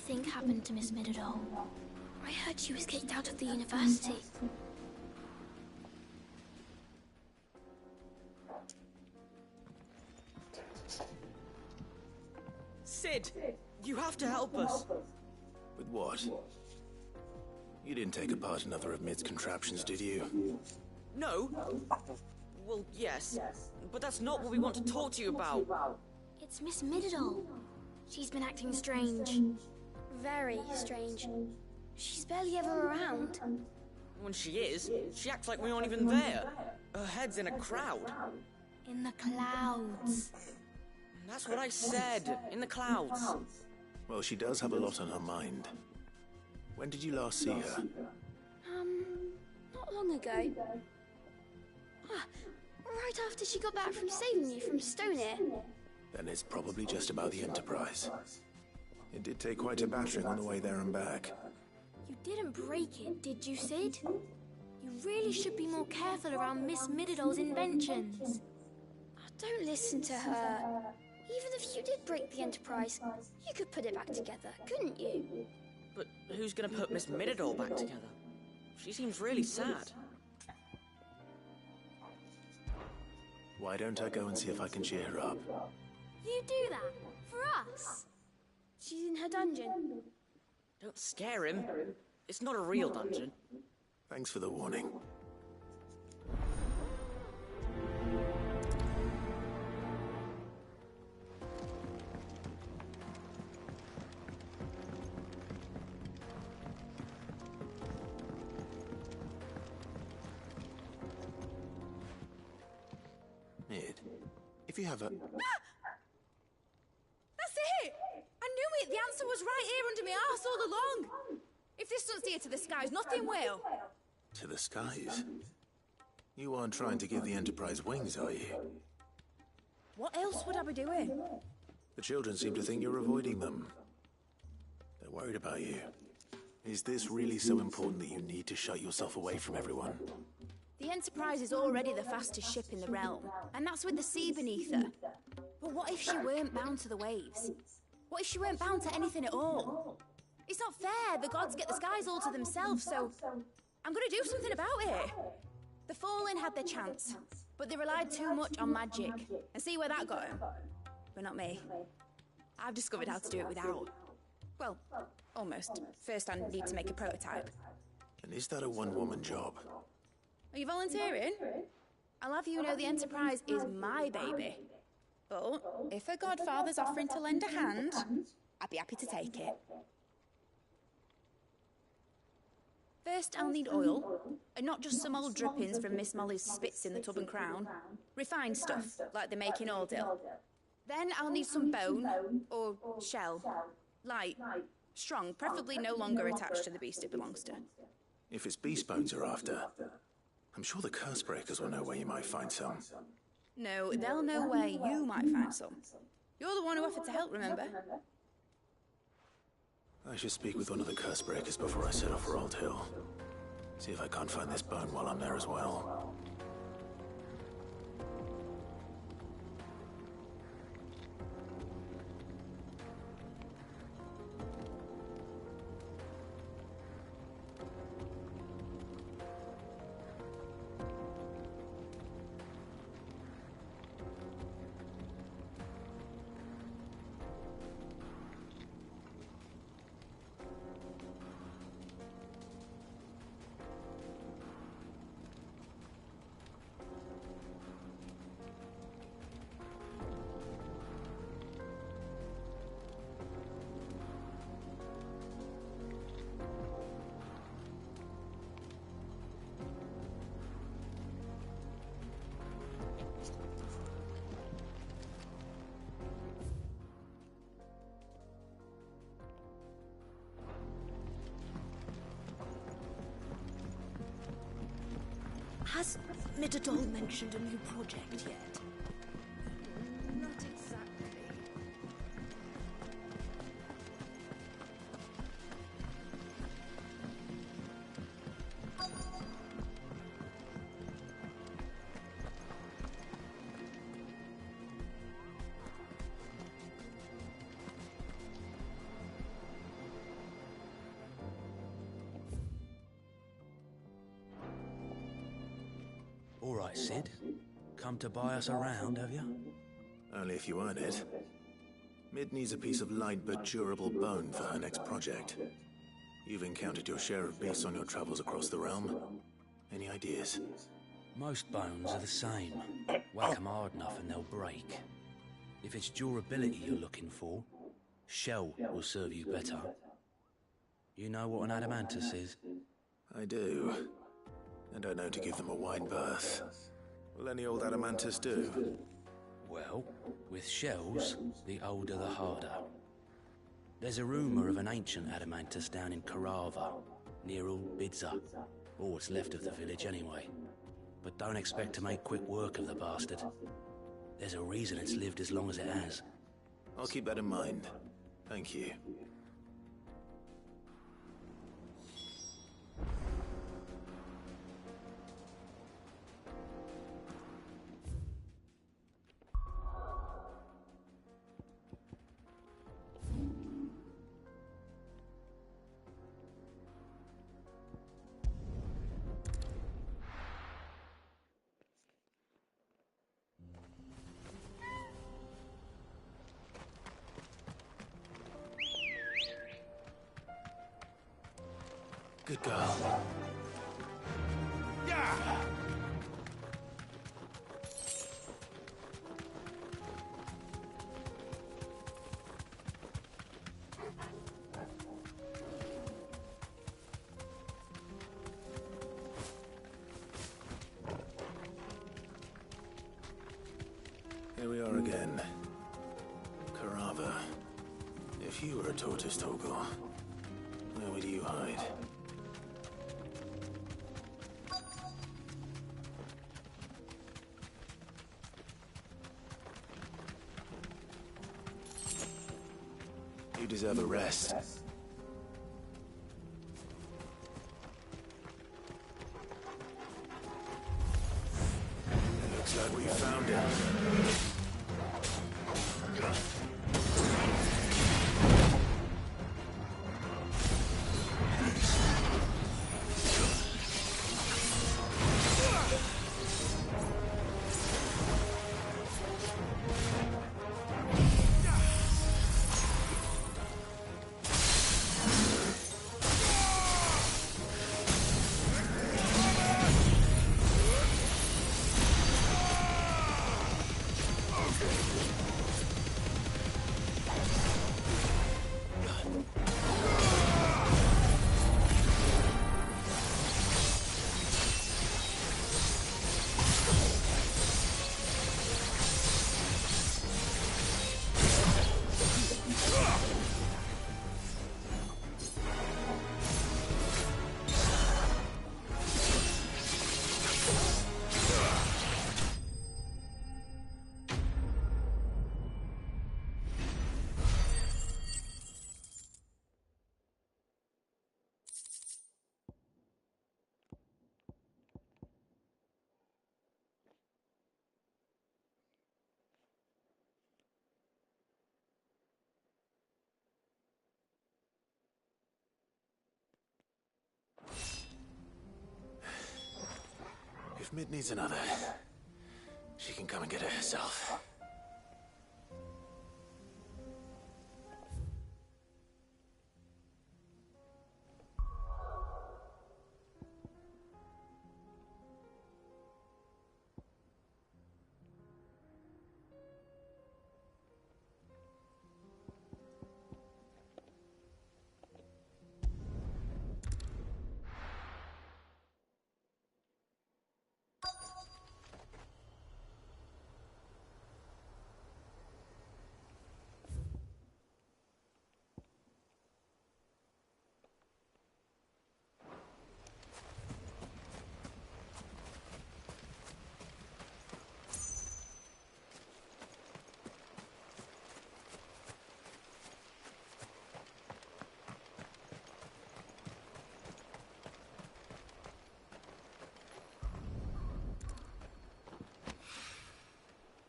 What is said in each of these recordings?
think happened to Miss Middledore? I heard she was kicked out of the university. Sid, you have to help us. With what? You didn't take apart another of Mid's contraptions, did you? No? Well, yes. But that's not what we want to talk to you about. It's Miss Middledore. She's been acting strange. Very strange. She's barely ever around. When she is, she acts like we aren't even there. Her head's in a crowd. In the clouds. That's what I said, in the clouds. Well, she does have a lot on her mind. When did you last see her? Not long ago. Right after she got back from saving you from Stoneham. Then it's probably just about the Enterprise. It did take quite a battering on the way there and back. You didn't break it, did you, Sid? You really should be more careful around Miss Middeldore's inventions. Oh, don't listen to her. Even if you did break the Enterprise, you could put it back together, couldn't you? But who's gonna put Miss Middledore back together? She seems really sad. Why don't I go and see if I can cheer her up? You do that? For us? She's in her dungeon. Don't scare him. It's not a real dungeon. Thanks for the warning. Mid, if you have a... That's it! I knew it! The answer was right here under my arse all along! If this doesn't steer to the skies, nothing will! To the skies? You aren't trying to give the Enterprise wings, are you? What else would I be doing? The children seem to think you're avoiding them. They're worried about you. Is this really so important that you need to shut yourself away from everyone? The Enterprise is already the fastest ship in the realm, and that's with the sea beneath her. But what if she weren't bound to the waves? What if she weren't bound to anything at all? It's not fair. The gods get the skies all to themselves, so I'm gonna do something about it. The Fallen had their chance, but they relied too much on magic. And see where that got them? But not me. I've discovered how to do it without. Well, almost. First I need to make a prototype. And is that a one-woman job? Are you volunteering? I'll have you know the Enterprise is my baby. But if a godfather's offering to lend a hand, I'd be happy to take it. First, I'll need oil, and not just some old drippings from Miss Molly's spits in the tub and crown. Refined stuff, like they make in Ordil. Then I'll need some bone, or shell. Light, strong, preferably no longer attached to the beast it belongs to. If it's beast bones you're after, I'm sure the curse breakers will know where you might find some. No, they'll know where you might find some. You're the one who offered to help, remember? I should speak with one of the curse breakers before I set off for Old Hill. See if I can't find this bone while I'm there as well. Has Middledore mentioned a new project yet? Not exactly. Sid? Come to buy us around, have you? Only if you earn it. Mid needs a piece of light but durable bone for her next project. You've encountered your share of beasts on your travels across the realm. Any ideas? Most bones are the same. Whack 'em hard enough and they'll break. If it's durability you're looking for, shell will serve you better. You know what an adamantus is? I do. I don't know to give them a wide berth. Will any old adamantus do? Well, with shells, the older the harder. There's a rumour of an ancient adamantus down in Carava, near Old Bidza, or what's left of the village anyway. But don't expect to make quick work of the bastard. There's a reason it's lived as long as it has. I'll keep that in mind. Thank you. Good girl. Yeah! Here we are again. Carava. If you were a tortoise, Torgal, where would you hide? You deserve a rest. It looks like we found him. If Mid needs another, she can come and get it herself.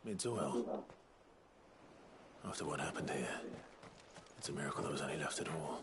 Mid's well. After what happened here, it's a miracle there was any left at all.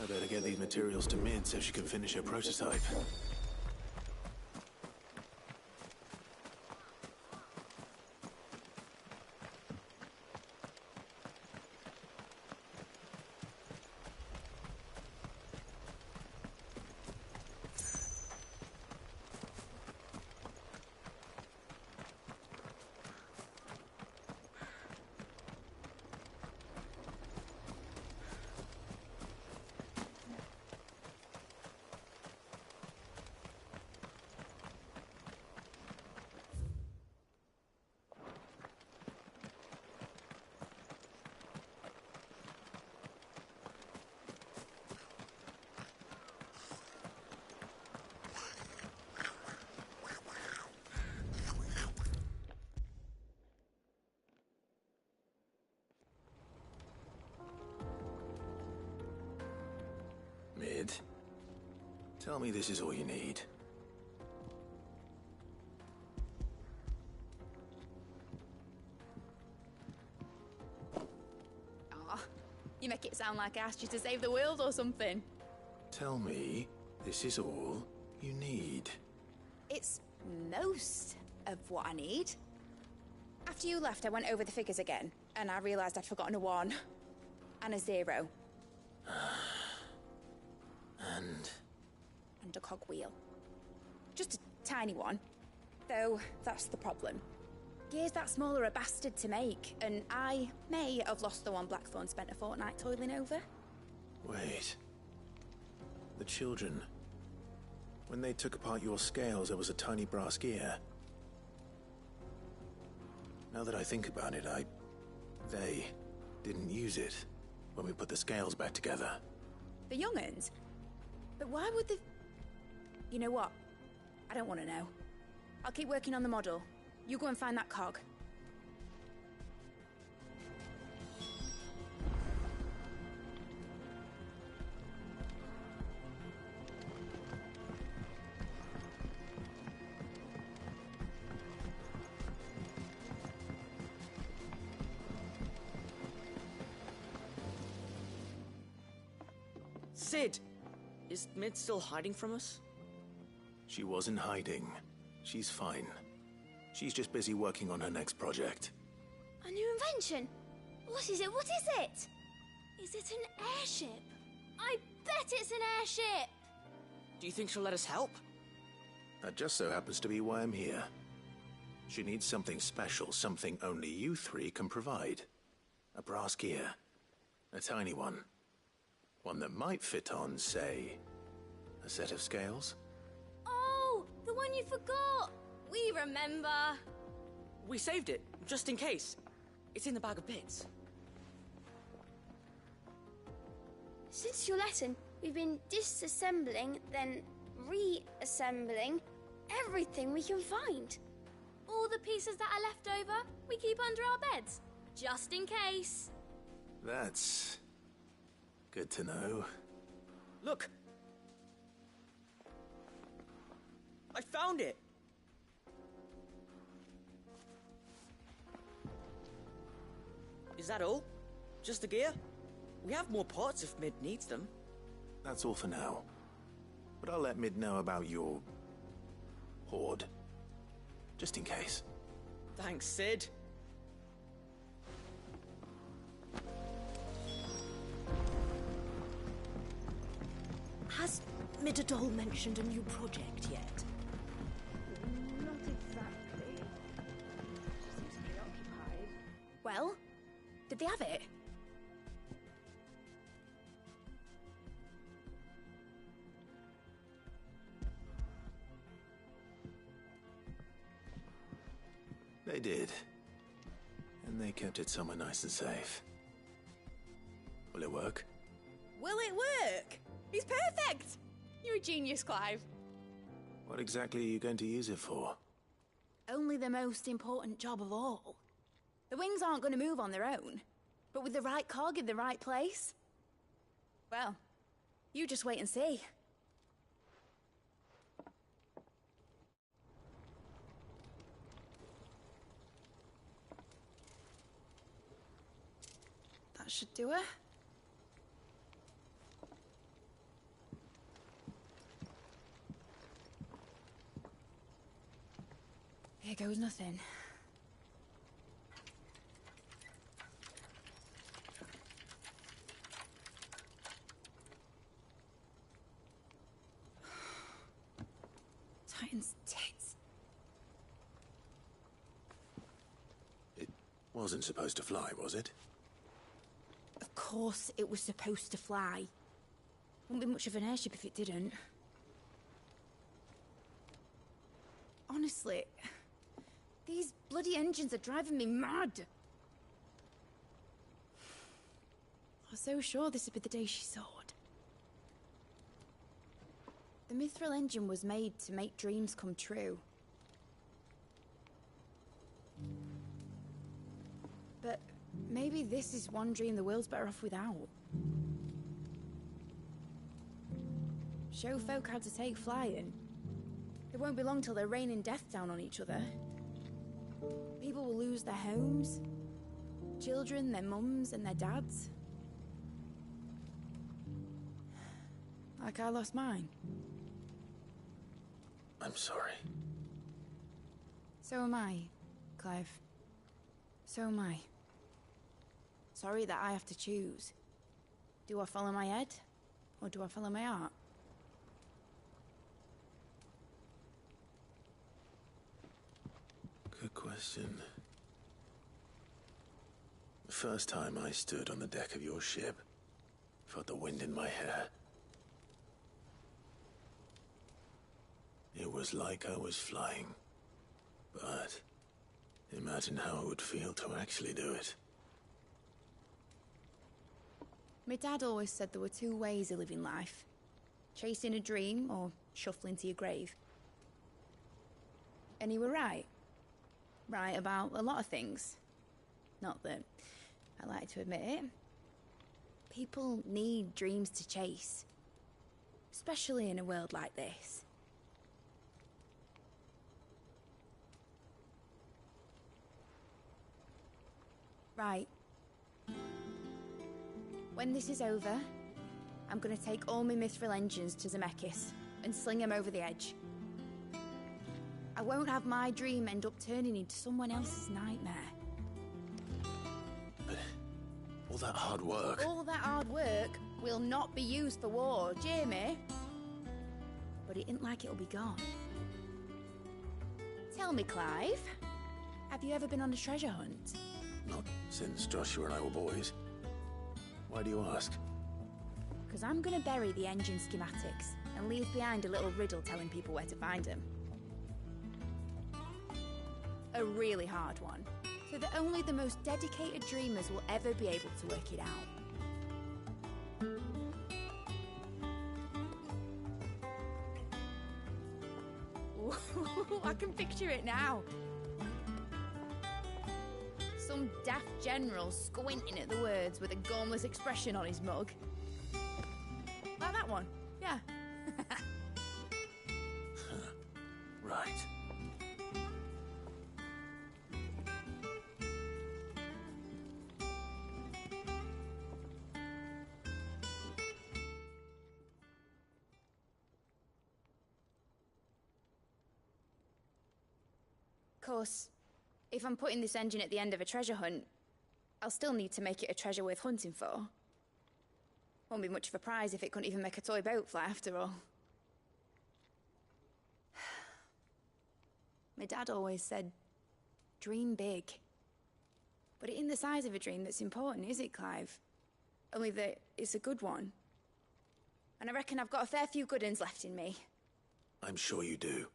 I better get these materials to Mid so she can finish her prototype. Mid, tell me this is all you need. Aw, you make it sound like I asked you to save the world or something. Tell me this is all you need. It's most of what I need. After you left, I went over the figures again, and I realised I'd forgotten a 1 and a 0. And a cogwheel. Just a tiny one. Though, that's the problem. Gears that small are a bastard to make, and I may have lost the one Blackthorn spent a fortnight toiling over. Wait. The children. When they took apart your scales, there was a tiny brass gear. Now that I think about it, they didn't use it when we put the scales back together. The young'uns? But why would the... You know what? I don't want to know. I'll keep working on the model. You go and find that cog. Sid! Is Mid still hiding from us? She wasn't hiding. She's fine. She's just busy working on her next project. A new invention? What is it? What is it? Is it an airship? I bet it's an airship! Do you think she'll let us help? That just so happens to be why I'm here. She needs something special, something only you three can provide. A brass gear. A tiny one. One that might fit on, say, a set of scales? Oh, the one you forgot! We remember! We saved it, just in case. It's in the bag of bits. Since your lesson, we've been disassembling, then reassembling everything we can find. All the pieces that are left over, we keep under our beds, just in case. That's good to know. Look! I found it! Is that all? Just the gear? We have more parts if Mid needs them. That's all for now. But I'll let Mid know about your hoard. Just in case. Thanks, Sid. Has Midadol mentioned a new project yet? Not exactly. She seems preoccupied. Well, did they have it? They did. And they kept it somewhere nice and safe. Will it work? Will it work? He's perfect! You're a genius, Clive. What exactly are you going to use it for? Only the most important job of all. The wings aren't going to move on their own, but with the right cog in the right place. Well, you just wait and see. That should do it. there was nothing. Titan's tits. It wasn't supposed to fly, was it? Of course it was supposed to fly. Wouldn't be much of an airship if it didn't. Honestly, these bloody engines are driving me mad. I was so sure this would be the day she soared. The Mithril engine was made to make dreams come true. But maybe this is one dream the world's better off without. Show folk how to take flying. It won't be long till they're raining death down on each other. People will lose their homes. Children, their mums and their dads. Like I lost mine. I'm sorry. So am I, Clive. So am I. Sorry that I have to choose. Do I follow my head? Or do I follow my heart? Good question. The first time I stood on the deck of your ship, felt the wind in my hair. It was like I was flying. But imagine how it would feel to actually do it. My dad always said there were two ways of living life. Chasing a dream or shuffling to your grave. And he were right. Right about a lot of things. Not that I like to admit it. People need dreams to chase. Especially in a world like this. Right. When this is over, I'm gonna take all my Mithril engines to Zemeckis and sling them over the edge. I won't have my dream end up turning into someone else's nightmare. But all that hard work... All that hard work will not be used for war, Jamie. But it ain't like it'll be gone. Tell me, Clive, have you ever been on a treasure hunt? Not since Joshua and I were boys. Why do you ask? Because I'm gonna bury the engine schematics and leave behind a little riddle telling people where to find them. A really hard one, so that only the most dedicated dreamers will ever be able to work it out. Ooh, I can picture it now. Some daft general squinting at the words with a gormless expression on his mug. Like that one, yeah. Right. Of course, if I'm putting this engine at the end of a treasure hunt, I'll still need to make it a treasure worth hunting for. Won't be much of a prize if it couldn't even make a toy boat fly after all. My dad always said, dream big. But it ain't the size of a dream that's important, is it, Clive? Only that it's a good one. And I reckon I've got a fair few good uns left in me. I'm sure you do.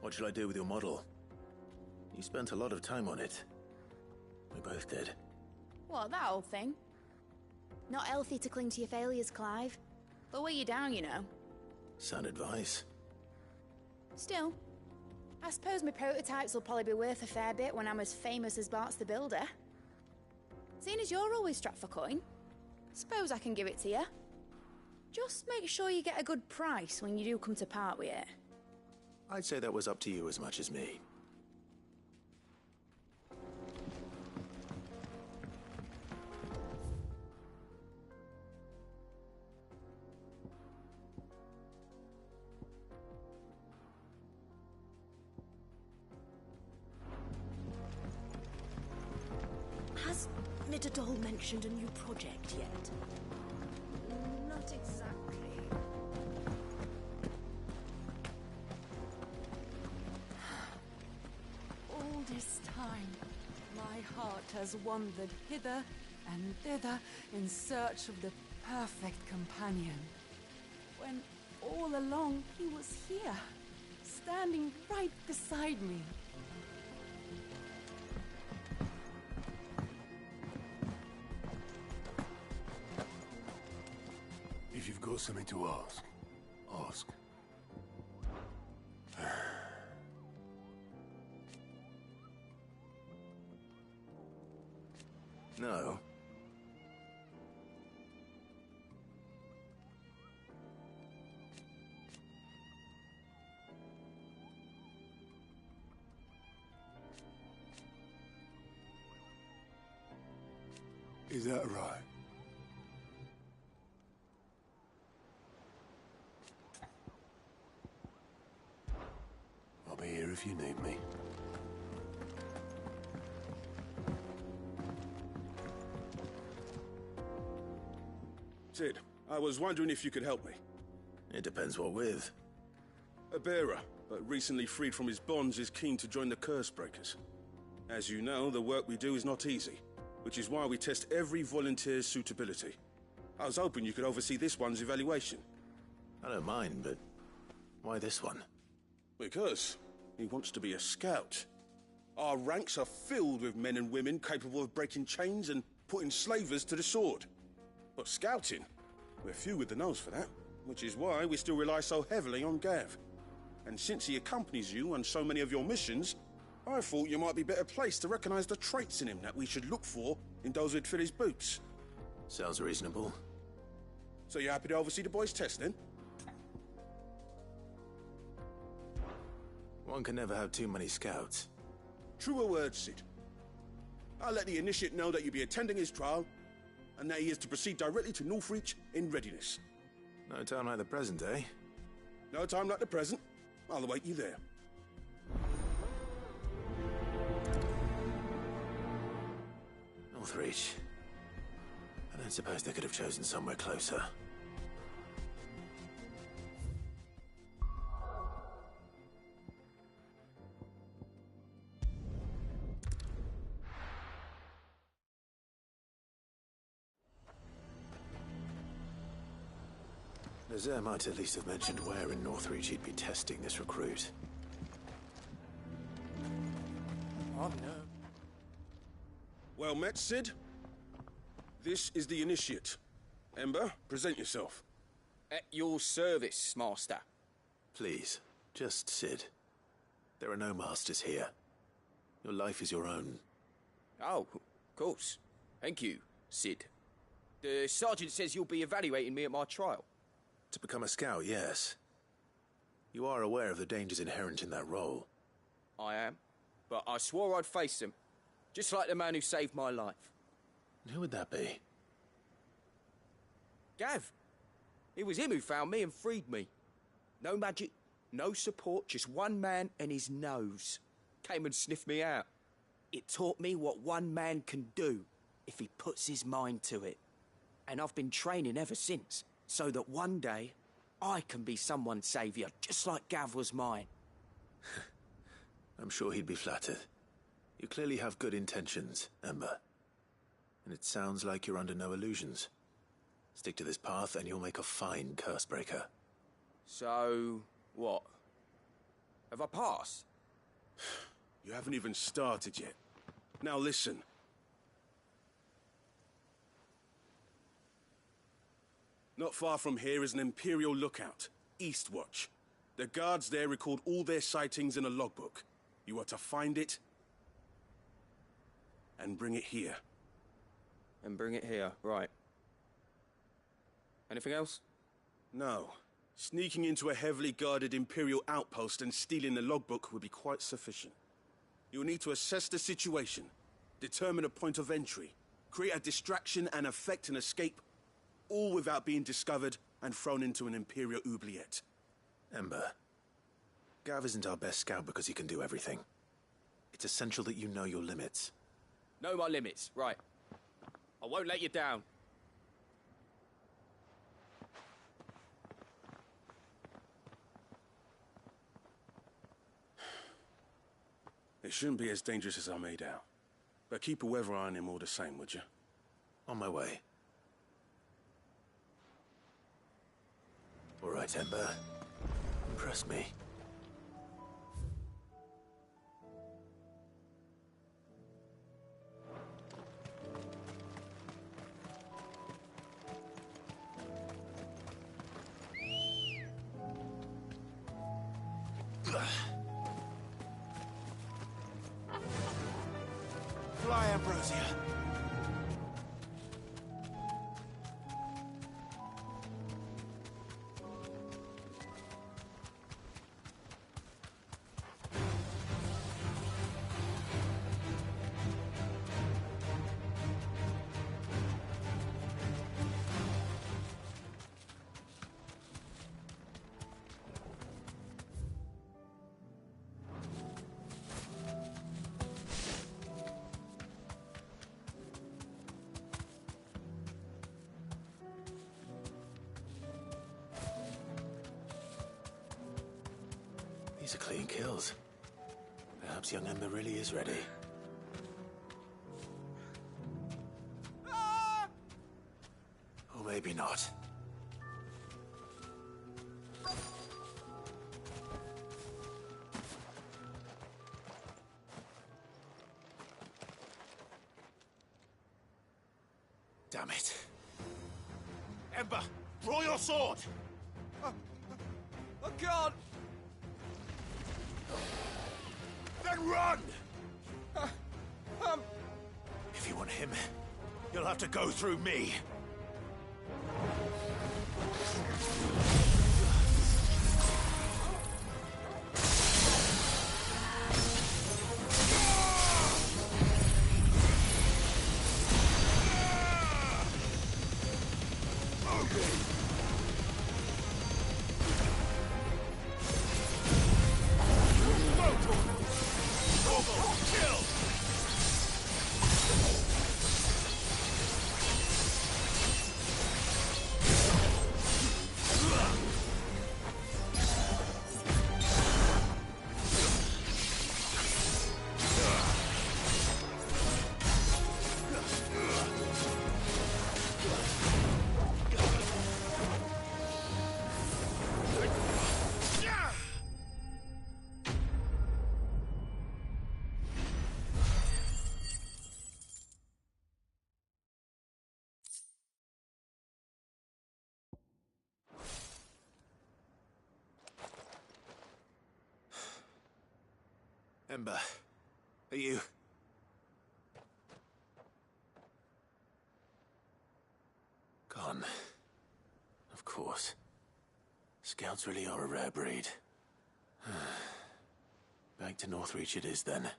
What shall I do with your model? You spent a lot of time on it. We both did. What, that old thing? Not healthy to cling to your failures, Clive. They'll weigh you down, you know. Sound advice. Still, I suppose my prototypes will probably be worth a fair bit when I'm as famous as Bart's the Builder. Seeing as you're always strapped for coin, suppose I can give it to you. Just make sure you get a good price when you do come to part with it. I'd say that was up to you as much as me. Has Midadol mentioned a new project yet? Not exactly. All this time, my heart has wandered hither and thither in search of the perfect companion. When all along he was here, standing right beside me. If you've got something to ask, ask. No. Is that right? I'll be here if you need me. Sid, I was wondering if you could help me. It depends what with. A bearer, but recently freed from his bonds, is keen to join the Curse Breakers. As you know, the work we do is not easy, which is why we test every volunteer's suitability. I was hoping you could oversee this one's evaluation. I don't mind, but why this one? Because he wants to be a scout. Our ranks are filled with men and women capable of breaking chains and putting slavers to the sword. But scouting, we're few with the nose for that, which is why we still rely so heavily on Gav. And since he accompanies you on so many of your missions, I thought you might be better placed to recognize the traits in him that we should look for in those who'd fill his boots. Sounds reasonable. So you're happy to oversee the boys' test, then? One can never have too many scouts. Truer words, Sid. I'll let the initiate know that you'll be attending his trial, and that he is to proceed directly to Northreach in readiness. No time like the present, eh? No time like the present. I'll await you there. Northreach. I don't suppose they could have chosen somewhere closer. Nazir might at least have mentioned where in Northreach he'd be testing this recruit. Oh, no. Well met, Sid. This is the initiate. Ember, present yourself. At your service, Master. Please, just Sid. There are no masters here. Your life is your own. Oh, of course. Thank you, Sid. The sergeant says you'll be evaluating me at my trial. To become a scout, yes. You are aware of the dangers inherent in that role. I am. But I swore I'd face them. Just like the man who saved my life. Who would that be? Gav. It was him who found me and freed me. No magic, no support, just one man and his nose. Came and sniffed me out. It taught me what one man can do if he puts his mind to it. And I've been training ever since, so that one day I can be someone's saviour, just like Gav was mine. I'm sure he'd be flattered. You clearly have good intentions, Ember. And it sounds like you're under no illusions. Stick to this path and you'll make a fine Cursebreaker. So, what? Have I passed? You haven't even started yet. Now listen. Not far from here is an Imperial lookout, Eastwatch. The guards there record all their sightings in a logbook. You are to find it and bring it here. And bring it here, right. Anything else? No. Sneaking into a heavily guarded Imperial outpost and stealing the logbook would be quite sufficient. You'll need to assess the situation, determine a point of entry, create a distraction and effect an escape, all without being discovered and thrown into an Imperial oubliette. Ember, Gav isn't our best scout because he can do everything. It's essential that you know your limits. Know my limits, right. I won't let you down. It shouldn't be as dangerous as I made out. But keep a weather eye on him all the same, would you? On my way. All right, Ember. Impress me. Fly, Ambrosia. These are clean kills. Perhaps young Ember really is ready. Or maybe not. Damn it. Ember, draw your sword! I can't! Then run! If you want him, you'll have to go through me. Ember, are you... Gone. Of course. Scouts really are a rare breed. Back to Northreach it is then.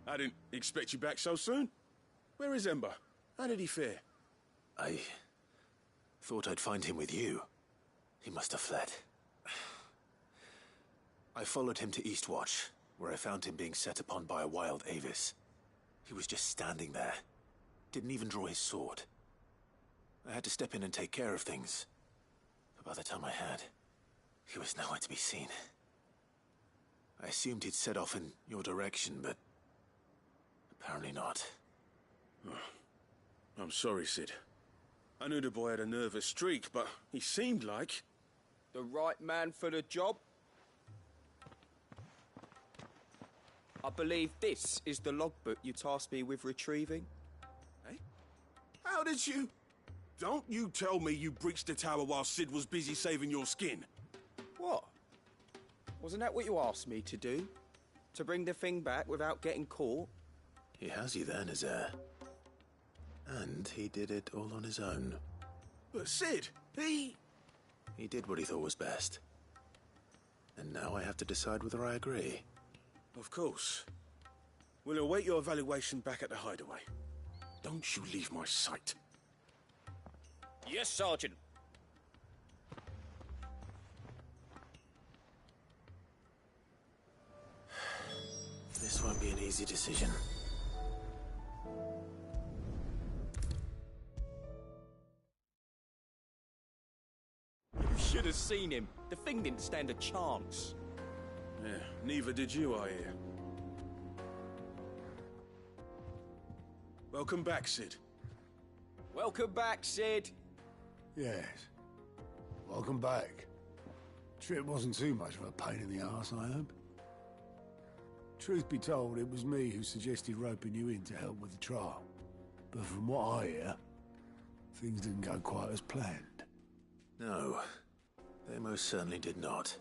I didn't expect you back so soon. Where is Ember? How did he fare? I thought I'd find him with you. He must have fled. I followed him to Eastwatch, where I found him being set upon by a wild Avis. He was just standing there. Didn't even draw his sword. I had to step in and take care of things. But by the time I had, he was nowhere to be seen. I assumed he'd set off in your direction, but apparently not. I'm sorry, Sid. I knew the boy had a nervous streak, but he seemed like... The right man for the job? I believe this is the logbook you tasked me with retrieving. Eh? How did you... Don't you tell me you breached the tower while Sid was busy saving your skin. What? Wasn't that what you asked me to do? To bring the thing back without getting caught? He has you there, Nazaire. And he did it all on his own. But Sid, he did what he thought was best. And now I have to decide whether I agree. Of course. We'll await your evaluation back at the hideaway. Don't you leave my sight. Yes, Sergeant. This won't be an easy decision. You should have seen him. The thing didn't stand a chance. Yeah, neither did you, I hear. Welcome back, Sid. Welcome back, Sid. Yes. Welcome back. Trip wasn't too much of a pain in the arse, I hope. Truth be told, it was me who suggested roping you in to help with the trial. But from what I hear, things didn't go quite as planned. No, they most certainly did not.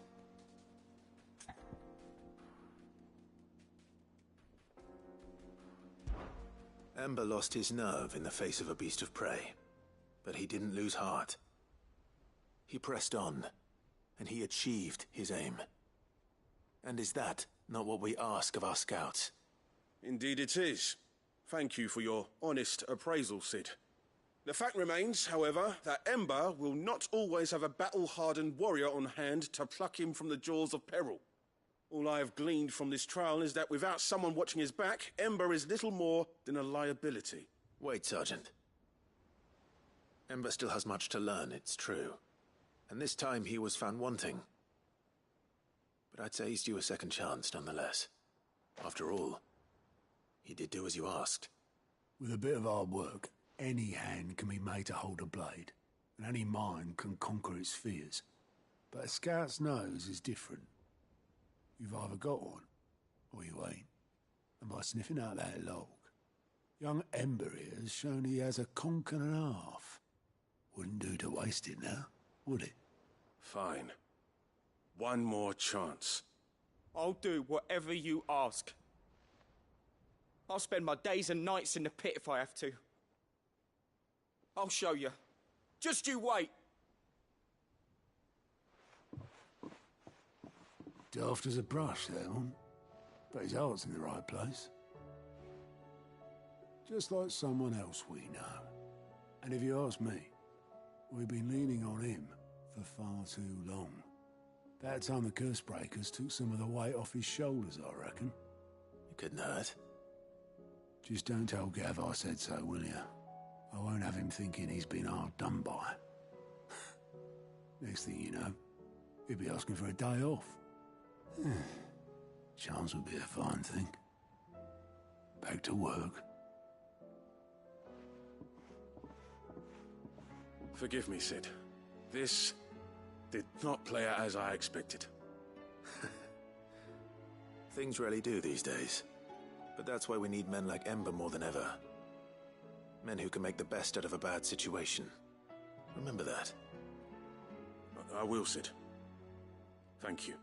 Ember lost his nerve in the face of a beast of prey, but he didn't lose heart. He pressed on, and he achieved his aim. And is that not what we ask of our scouts? Indeed it is. Thank you for your honest appraisal, Sid. The fact remains, however, that Ember will not always have a battle-hardened warrior on hand to pluck him from the jaws of peril. All I have gleaned from this trial is that without someone watching his back, Ember is little more than a liability. Wait, Sergeant. Ember still has much to learn, it's true. And this time he was found wanting. But I'd say he's due a second chance, nonetheless. After all, he did do as you asked. With a bit of hard work, any hand can be made to hold a blade, and any mind can conquer its fears. But a scout's nose is different. You've either got one, or you ain't. And by sniffing out that log, young Ember here has shown he has a conk and a half. Wouldn't do to waste it now, would it? Fine. One more chance. I'll do whatever you ask. I'll spend my days and nights in the pit if I have to. I'll show you. Just you wait. Daft as a brush, that one. But his heart's in the right place. Just like someone else we know. And if you ask me, we've been leaning on him for far too long. That time the curse breakers took some of the weight off his shoulders, I reckon. You couldn't hurt. Just don't tell Gav I said so, will you? I won't have him thinking he's been hard done by. Next thing you know, he'll be asking for a day off. Chance would be a fine thing. Back to work. Forgive me, Sid. This did not play out as I expected. Things rarely do these days. But that's why we need men like Ember more than ever. Men who can make the best out of a bad situation. Remember that. I will, Sid. Thank you.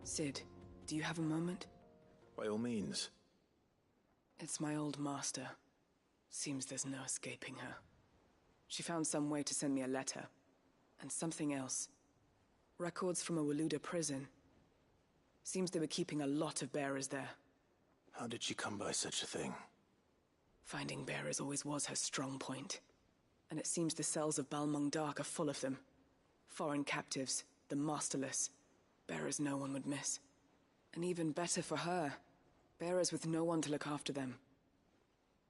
Sid, do you have a moment? By all means. It's my old master. Seems there's no escaping her. She found some way to send me a letter. And something else. Records from a Waluda prison. Seems they were keeping a lot of bearers there. How did she come by such a thing? Finding bearers always was her strong point. And it seems the cells of Balmung Dark are full of them. Foreign captives, the masterless. Bearers no one would miss. And even better for her, bearers with no one to look after them.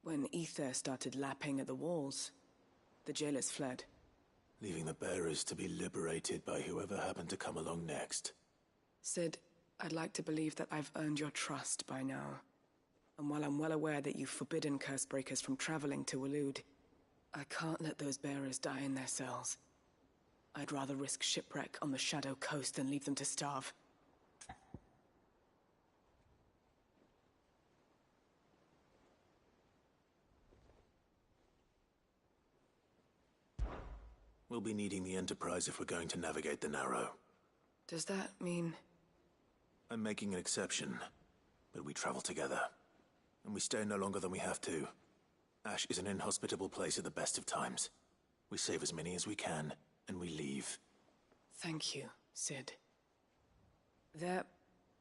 When ether started lapping at the walls, the jailers fled. Leaving the bearers to be liberated by whoever happened to come along next. Sid, I'd like to believe that I've earned your trust by now. And while I'm well aware that you've forbidden Cursebreakers from traveling to Waloed, I can't let those bearers die in their cells. I'd rather risk shipwreck on the Shadow Coast than leave them to starve. We'll be needing the Enterprise if we're going to navigate the Narrow. Does that mean... I'm making an exception, but we travel together. And we stay no longer than we have to. Ash is an inhospitable place at the best of times. We save as many as we can, and we leave. Thank you, Sid. There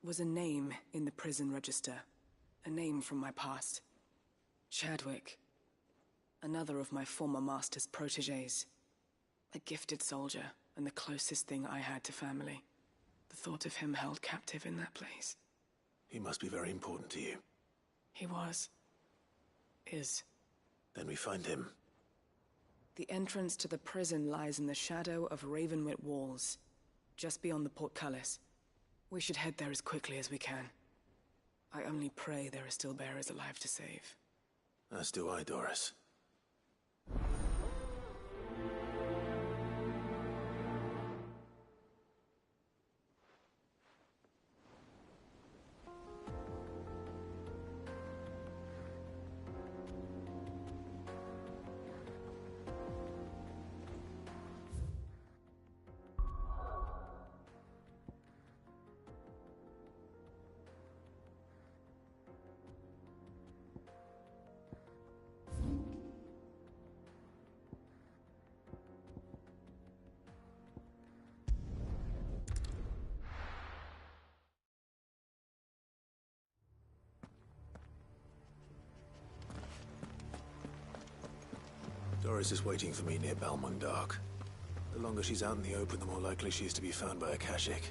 was a name in the prison register. A name from my past. Chadwick. Another of my former master's protégés. A gifted soldier, and the closest thing I had to family. The thought of him held captive in that place. He must be very important to you. He was. Is. Then we find him. The entrance to the prison lies in the shadow of Ravenwit Walls, just beyond the portcullis. We should head there as quickly as we can. I only pray there are still bearers alive to save. As do I, Doris. Doris is waiting for me near Balmung Dark. The longer she's out in the open, the more likely she is to be found by Akashic.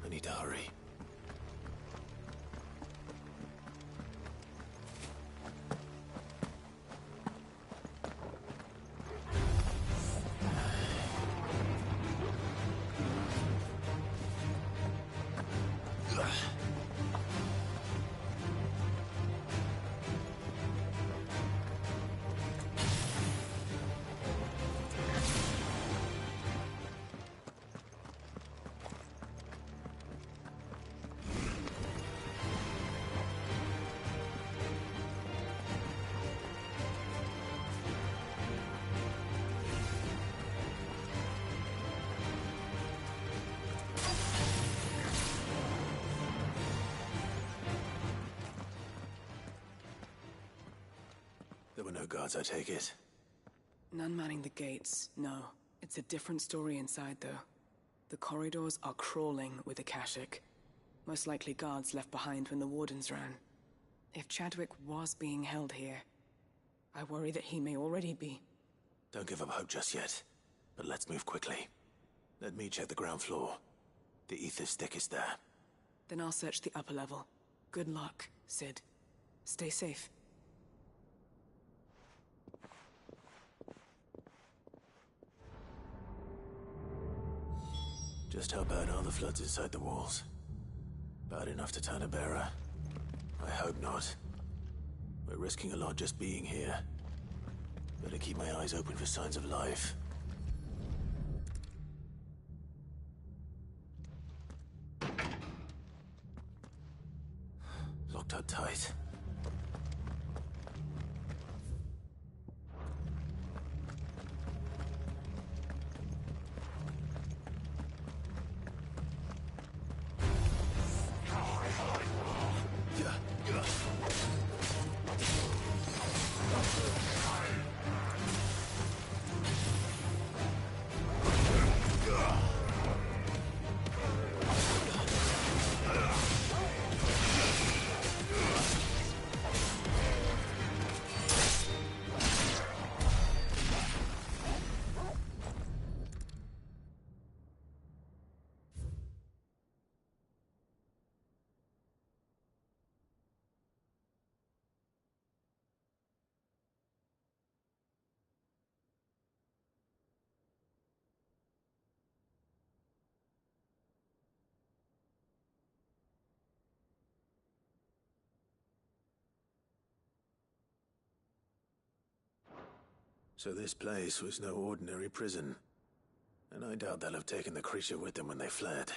I need to hurry. There were no guards, I take it? None manning the gates, no. It's a different story inside, though. The corridors are crawling with Akashic. Most likely guards left behind when the Wardens ran. If Chadwick was being held here, I worry that he may already be. Don't give up hope just yet, but let's move quickly. Let me check the ground floor. The ether stick is there. Then I'll search the upper level. Good luck, Sid. Stay safe. Just how bad are the floods inside the walls? Bad enough to turn a bearer? I hope not. We're risking a lot just being here. Better keep my eyes open for signs of life. Locked up tight. So this place was no ordinary prison. And I doubt they'll have taken the creature with them when they fled.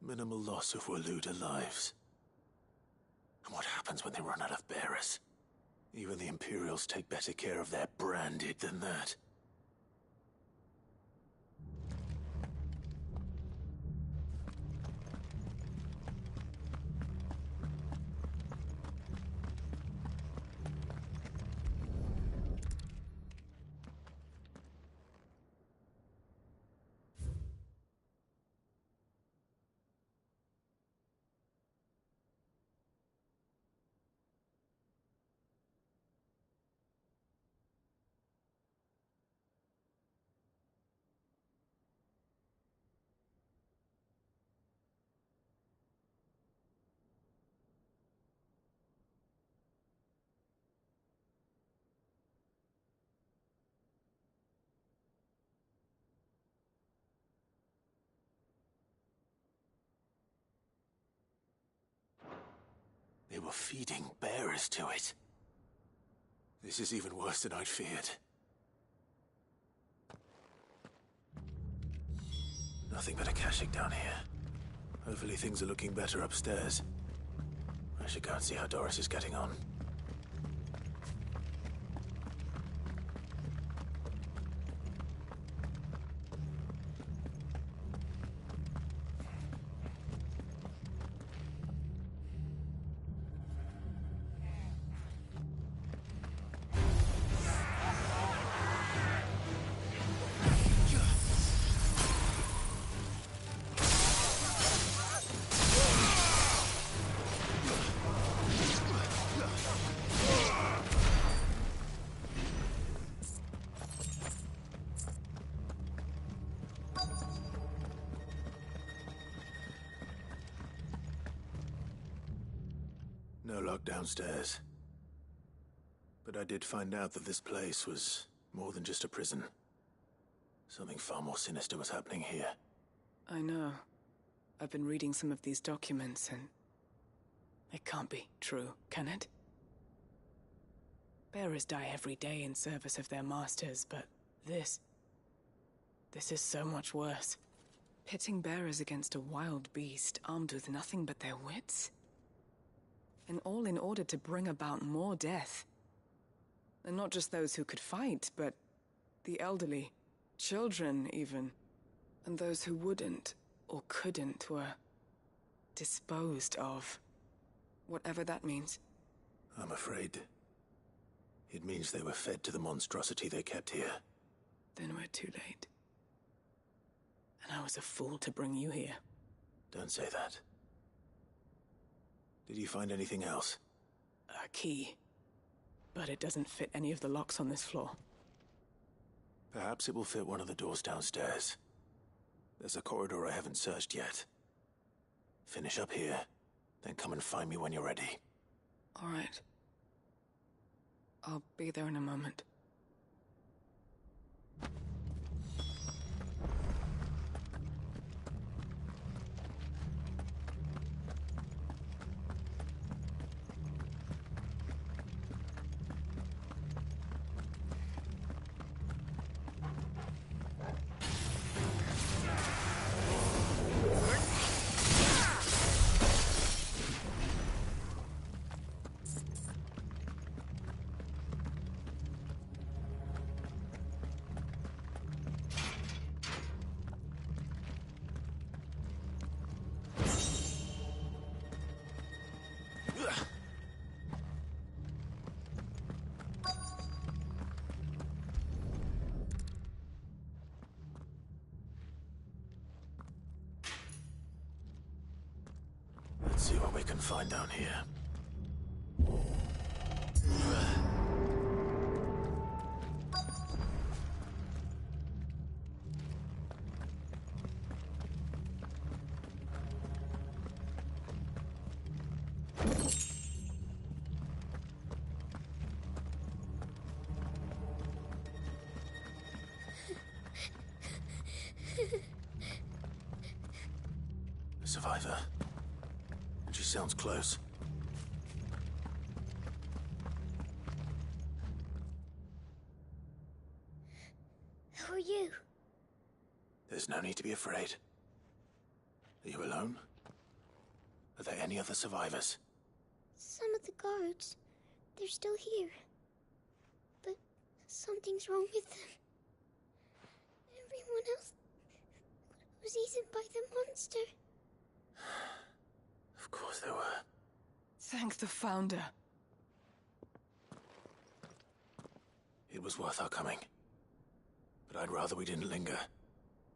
Minimal loss of Waluda lives. And what happens when they run out of bearers? Even the Imperials take better care of their branded than that. They were feeding bearers to it. This is even worse than I'd feared. Nothing but a Akashic down here. Hopefully things are looking better upstairs. I should go and see how Doris is getting on. No lock downstairs. But I did find out that this place was more than just a prison. Something far more sinister was happening here. I know. I've been reading some of these documents, and it can't be true, can it? Bearers die every day in service of their masters, but this is so much worse. Pitting bearers against a wild beast armed with nothing but their wits? And all in order to bring about more death. And not just those who could fight, but the elderly, children even. And those who wouldn't or couldn't were disposed of. Whatever that means. I'm afraid it means they were fed to the monstrosity they kept here. Then we're too late. And I was a fool to bring you here. Don't say that. Did you find anything else? A key. But it doesn't fit any of the locks on this floor. Perhaps it will fit one of the doors downstairs. There's a corridor I haven't searched yet. Finish up here, then come and find me when you're ready. All right. I'll be there in a moment. Let's see what we can find down here. A survivor. And she sounds close. Who are you? There's no need to be afraid. Are you alone? Are there any other survivors? Some of the guards. They're still here. But something's wrong with them. Everyone else was eaten by the monster. Of course there were. Thank the Founder. It was worth our coming. But I'd rather we didn't linger.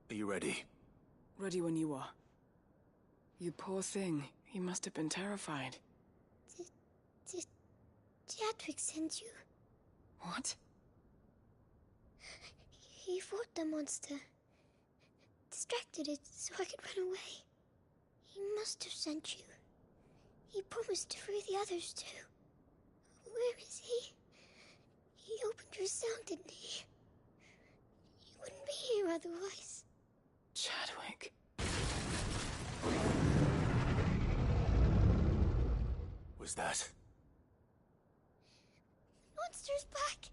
Are you ready? Ready when you are. You poor thing. You must have been terrified. Did Chadwick send you? What? He fought the monster. Distracted it so I could run away. He must have sent you. He promised to free the others too. Where is he? He opened your cell, didn't he? He wouldn't be here otherwise. Chadwick. Was that? Monster's back!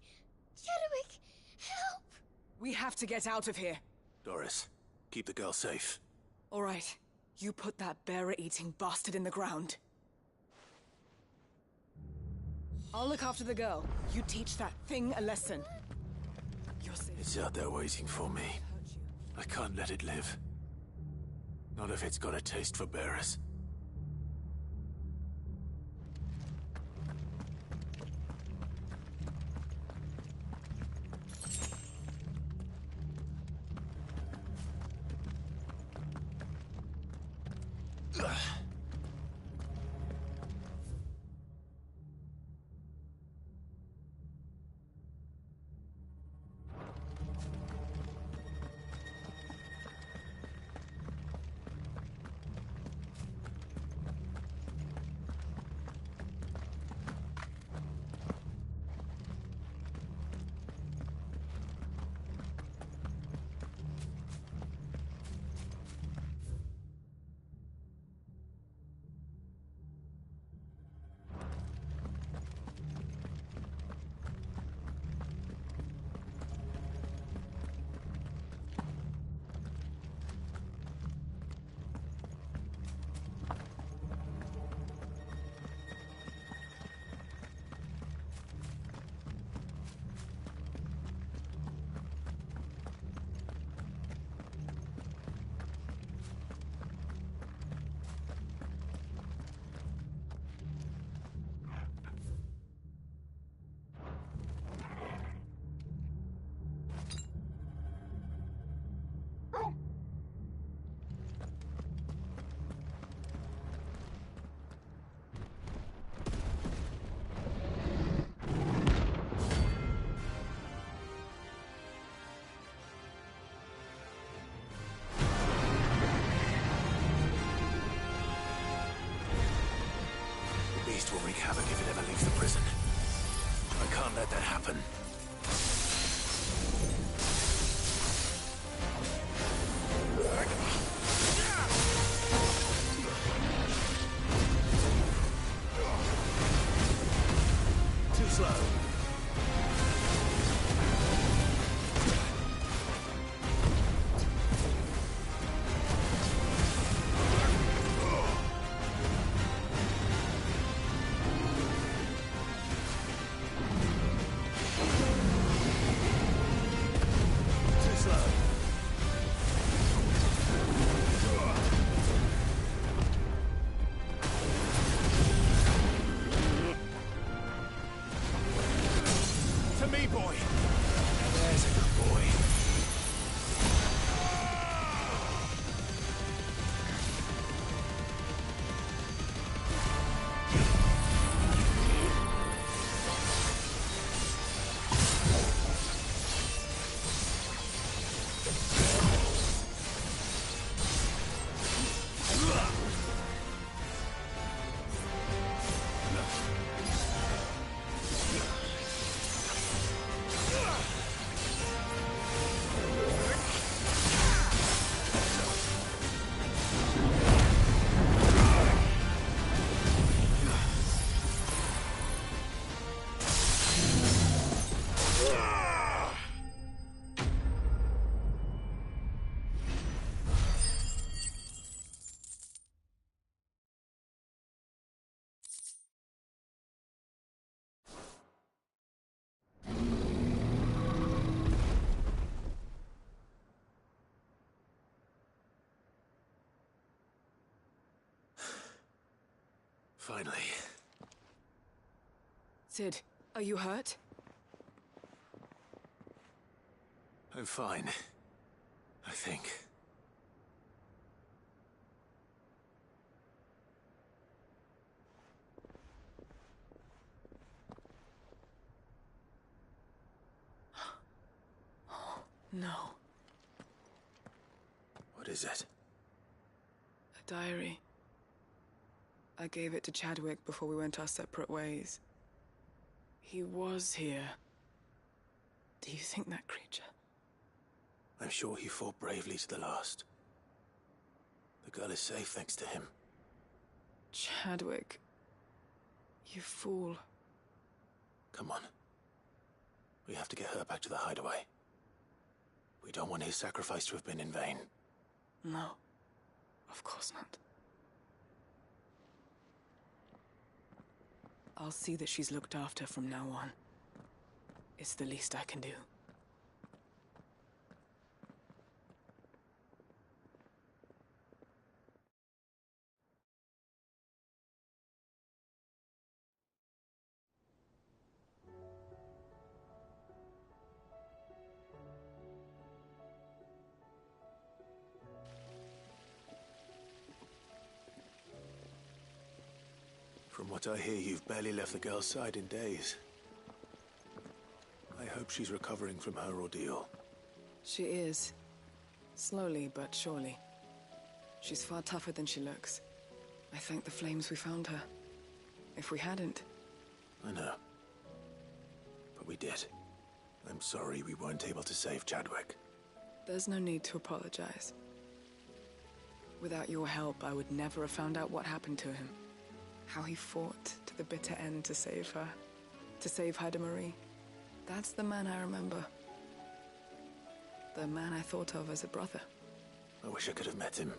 Chadwick, help! We have to get out of here. Doris, keep the girl safe. All right. You put that bearer-eating bastard in the ground. I'll look after the girl. You teach that thing a lesson. You're safe. It's out there waiting for me. I can't let it live. Not if it's got a taste for bearers. There's a good boy. Finally. Sid, are you hurt? I'm fine. I think. No. What is it? A diary. I gave it to Chadwick before we went our separate ways. He was here. Do you think that creature? I'm sure he fought bravely to the last. The girl is safe thanks to him. Chadwick. You fool. Come on. We have to get her back to the hideaway. We don't want his sacrifice to have been in vain. No. Of course not. I'll see that she's looked after from now on. It's the least I can do. From what I hear, you've barely left the girl's side in days. I hope she's recovering from her ordeal. She is. Slowly but surely. She's far tougher than she looks. I thank the flames we found her. If we hadn't... I know. But we did. I'm sorry we weren't able to save Chadwick. There's no need to apologize. Without your help, I would never have found out what happened to him. How he fought to the bitter end to save her. To save Haida Marie. That's the man I remember. The man I thought of as a brother. I wish I could have met him.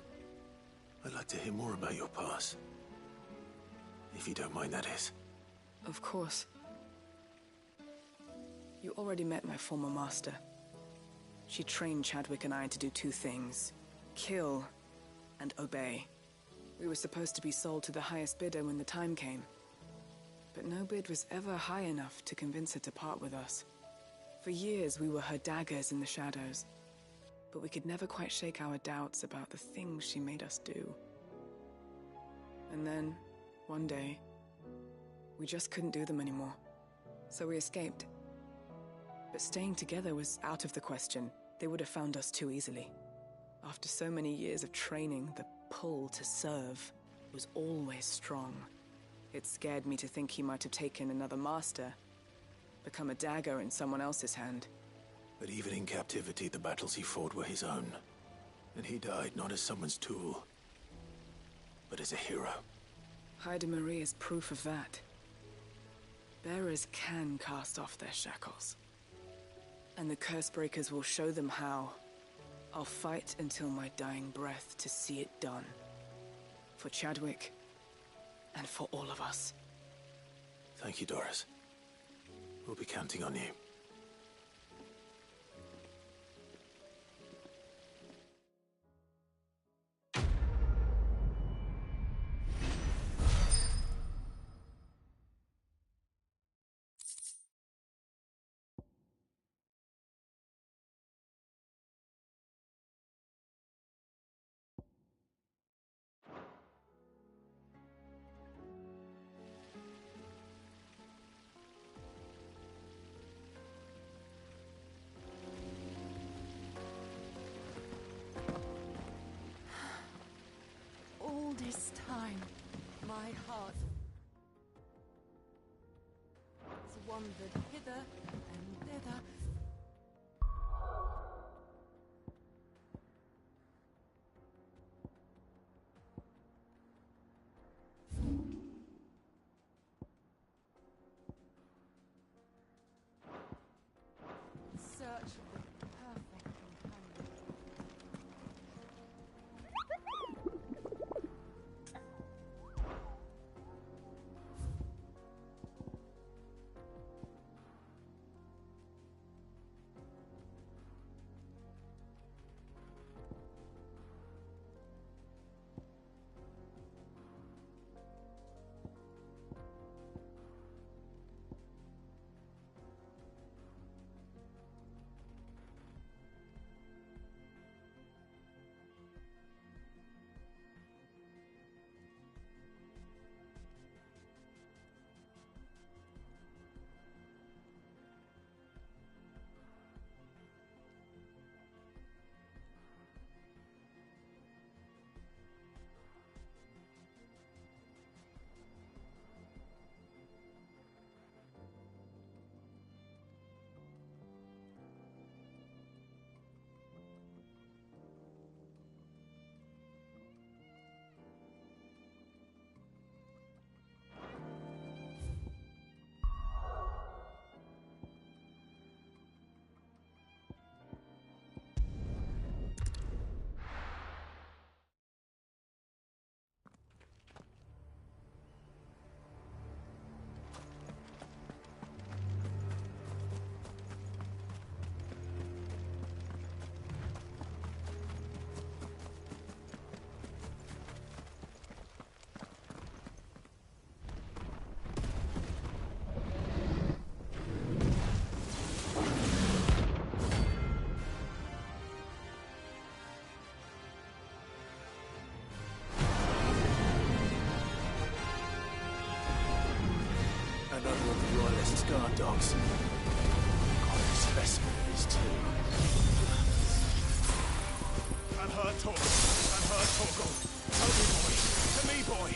I'd like to hear more about your past. If you don't mind, that is. Of course. You already met my former master. She trained Chadwick and I to do two things. Kill and obey. We were supposed to be sold to the highest bidder when the time came. But no bid was ever high enough to convince her to part with us. For years, we were her daggers in the shadows. But we could never quite shake our doubts about the things she made us do. And then, one day, we just couldn't do them anymore. So we escaped. But staying together was out of the question. They would have found us too easily. After so many years of training, the pull to serve was always strong. It scared me to think he might have taken another master, become a dagger in someone else's hand. But even in captivity, the battles he fought were his own. And he died not as someone's tool, but as a hero. Haida Marie is proof of that. Bearers can cast off their shackles. And the Cursebreakers will show them how. I'll fight until my dying breath to see it done. For Chadwick, and for all of us. Thank you, Doris. We'll be counting on you. This time, my heart has wandered hither and thither. In search of the perfect companion. Another of the Royalist guard dogs. Common specimen is too. Unheard Torgal. Unheard Torgal. To me, boy. To me, boy.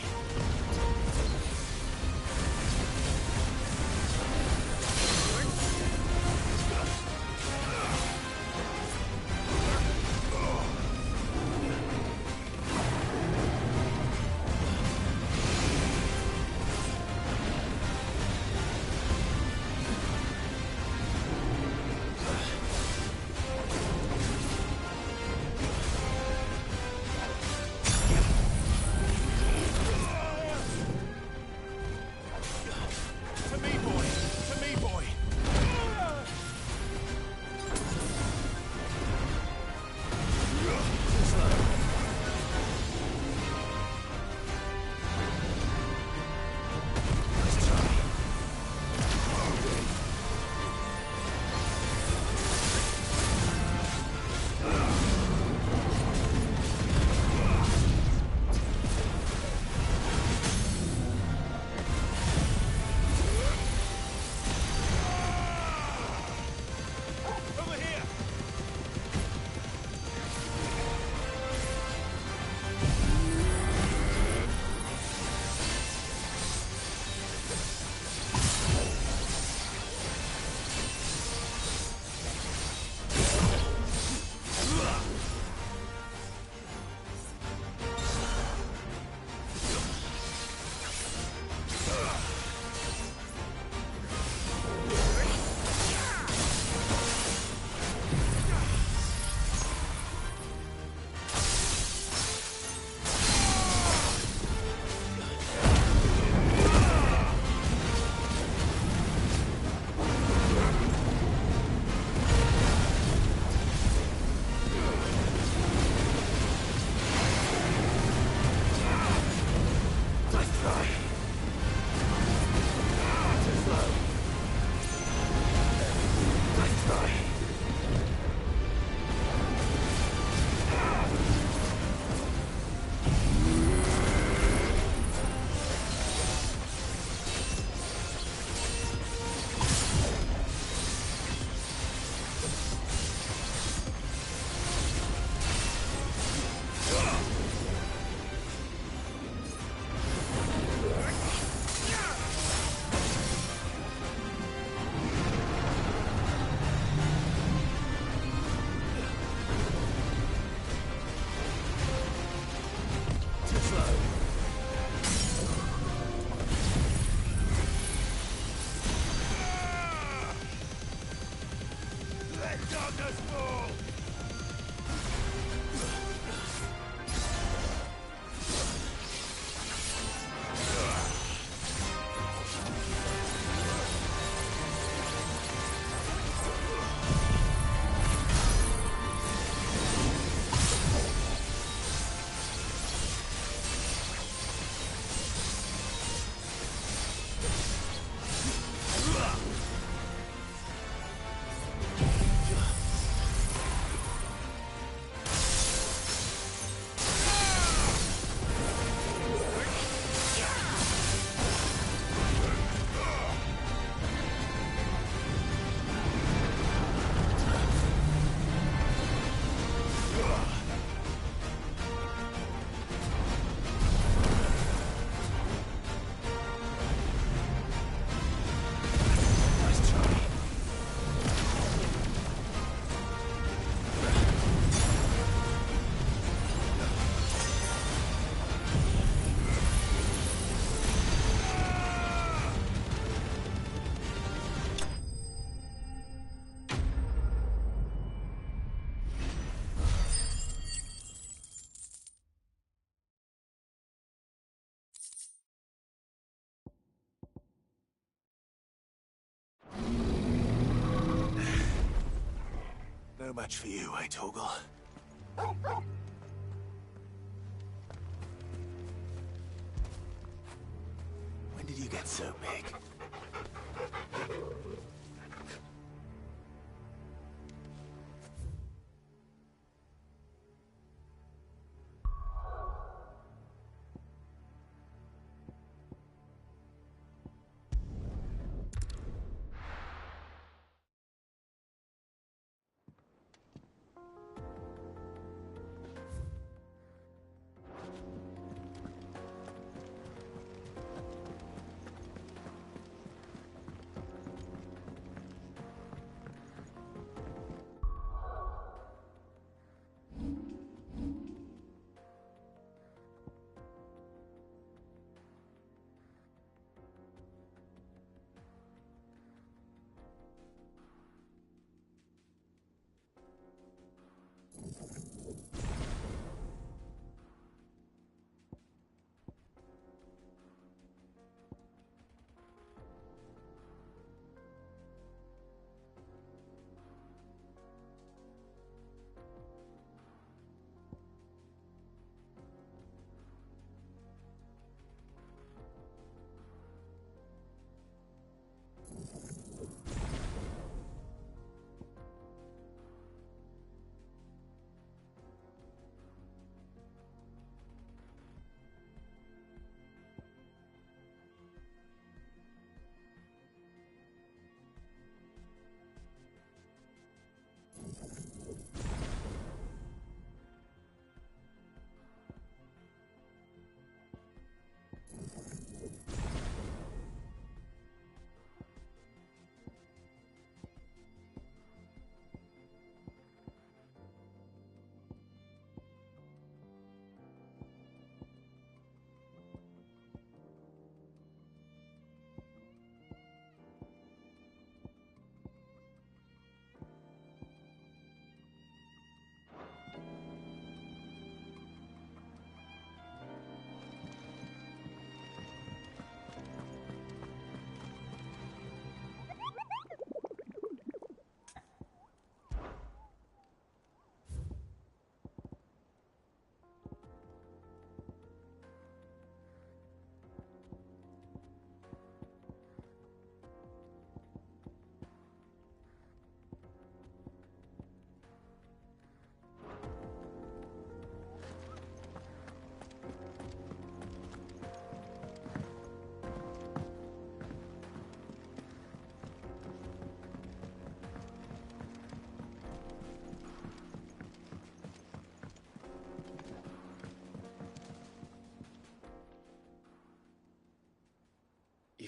us fall! No match for you, eh, Torgal? When did you get so big?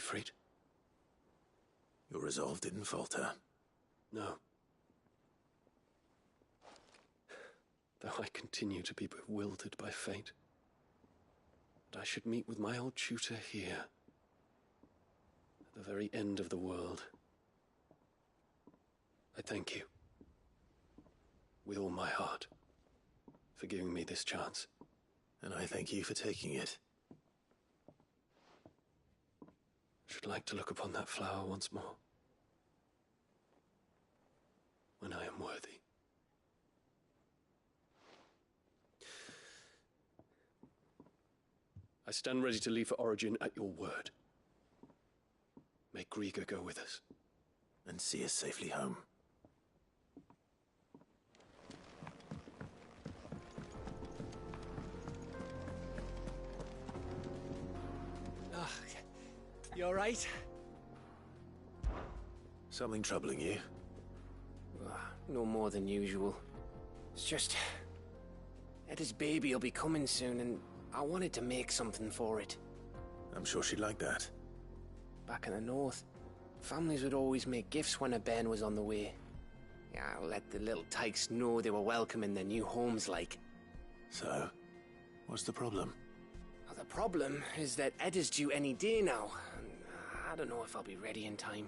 Ifrit? Your resolve didn't falter. No. Though I continue to be bewildered by fate. But I should meet with my old tutor here. At the very end of the world. I thank you. with all my heart for giving me this chance. And I thank you for taking it. I should like to look upon that flower once more. When I am worthy. I stand ready to leave for Origin at your word. May Griga go with us. And see us safely home. You all right? Something troubling you? No more than usual. It's just... Etta's baby will be coming soon, and I wanted to make something for it. I'm sure she'd like that. Back in the north, families would always make gifts when a bairn was on the way. Yeah, let the little tykes know they were welcome in their new homes, like. So, what's the problem? Well, the problem is that Etta's due any day now, and I don't know if I'll be ready in time.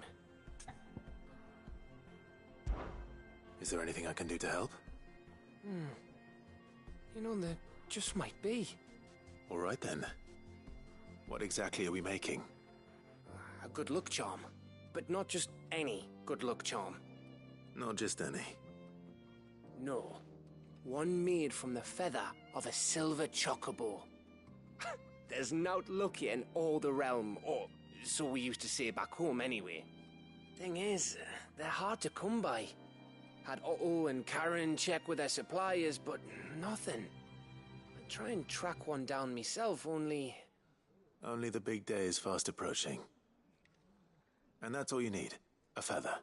Is there anything I can do to help? You know, there just might be. All right then. What exactly are we making? A good luck charm. But not just any good luck charm. Not just any. No. One made from the feather of a silver chocobo. There's naught luckier in all the realm, or so we used to say back home anyway. Thing is, they're hard to come by. Had Otto and Karen check with their suppliers, but nothing. I try and track one down myself, only... Only the big day is fast approaching. And that's all you need, a feather.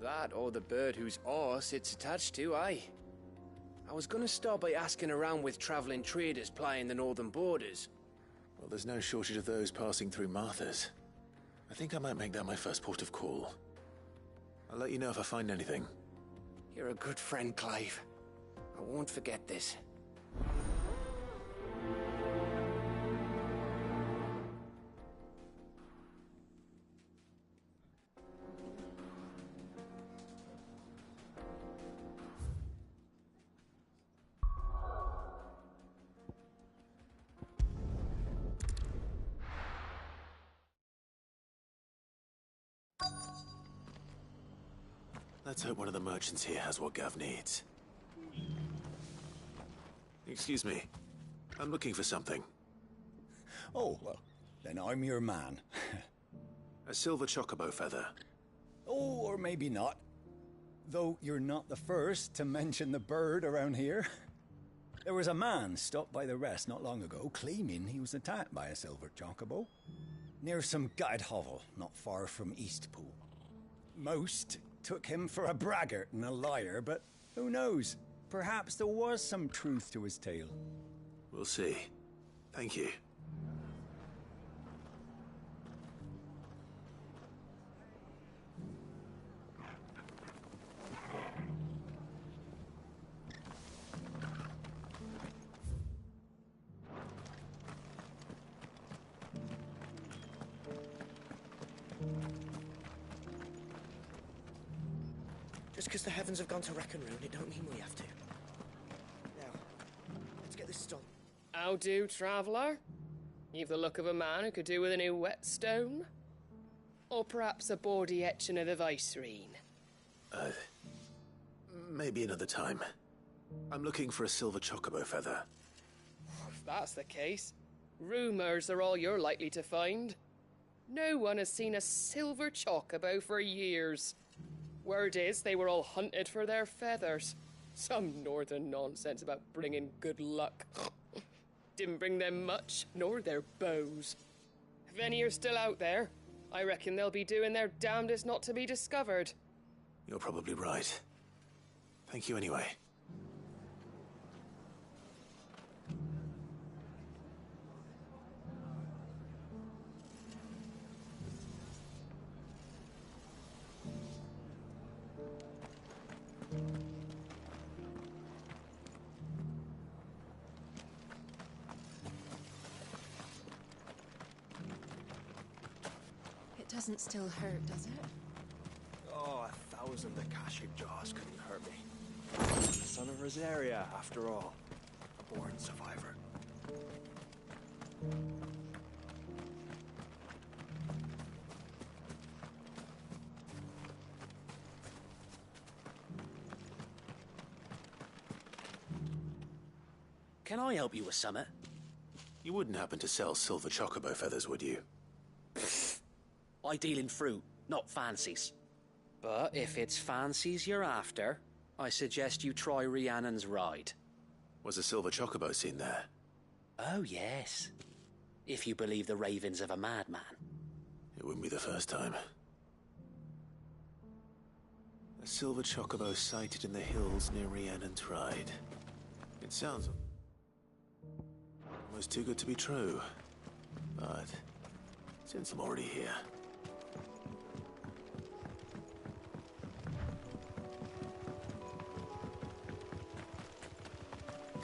That or the bird whose horse it's attached to, aye. I was gonna start by asking around with traveling traders plying the northern borders. Well, there's no shortage of those passing through Martha's. I think I might make that my first port of call. I'll let you know if I find anything. You're a good friend, Clive. I won't forget this. Let's hope one of the merchants here has what Gav needs. Excuse me. I'm looking for something. Oh, well, then I'm your man. A silver chocobo feather. Oh, or maybe not. Though you're not the first to mention the bird around here. There was a man stopped by the rest not long ago claiming he was attacked by a silver chocobo. Near some gutted hovel not far from Eastpool. Most took him for a braggart and a liar, but who knows? Perhaps there was some truth to his tale. We'll see. Thank you. Just because the heavens have gone to wreck and ruin, it don't mean we have to. Now, let's get this done. How do, traveller? You've the look of a man who could do with a new whetstone? Or perhaps a bawdy etching of the Vicerine? Maybe another time. I'm looking for a silver chocobo feather. If that's the case, rumours are all you're likely to find. No one has seen a silver chocobo for years. Word is they were all hunted for their feathers. Some northern nonsense about bringing good luck. Didn't bring them much, nor their bows. If any are still out there, I reckon they'll be doing their damnedest not to be discovered. You're probably right. Thank you anyway. It doesn't still hurt, does it? Oh, 1,000 Akashic jars couldn't hurt me. The sun survivor's area, after all. A born survivor. Can I help you with something? You wouldn't happen to sell silver chocobo feathers, would you? I deal in fruit, not fancies. But if it's fancies you're after, I suggest you try Rhiannon's ride. Was a silver chocobo seen there? Oh, yes. If you believe the ravings of a madman. It wouldn't be the first time. A silver chocobo sighted in the hills near Rhiannon's ride. It sounds almost too good to be true. But since I'm already here...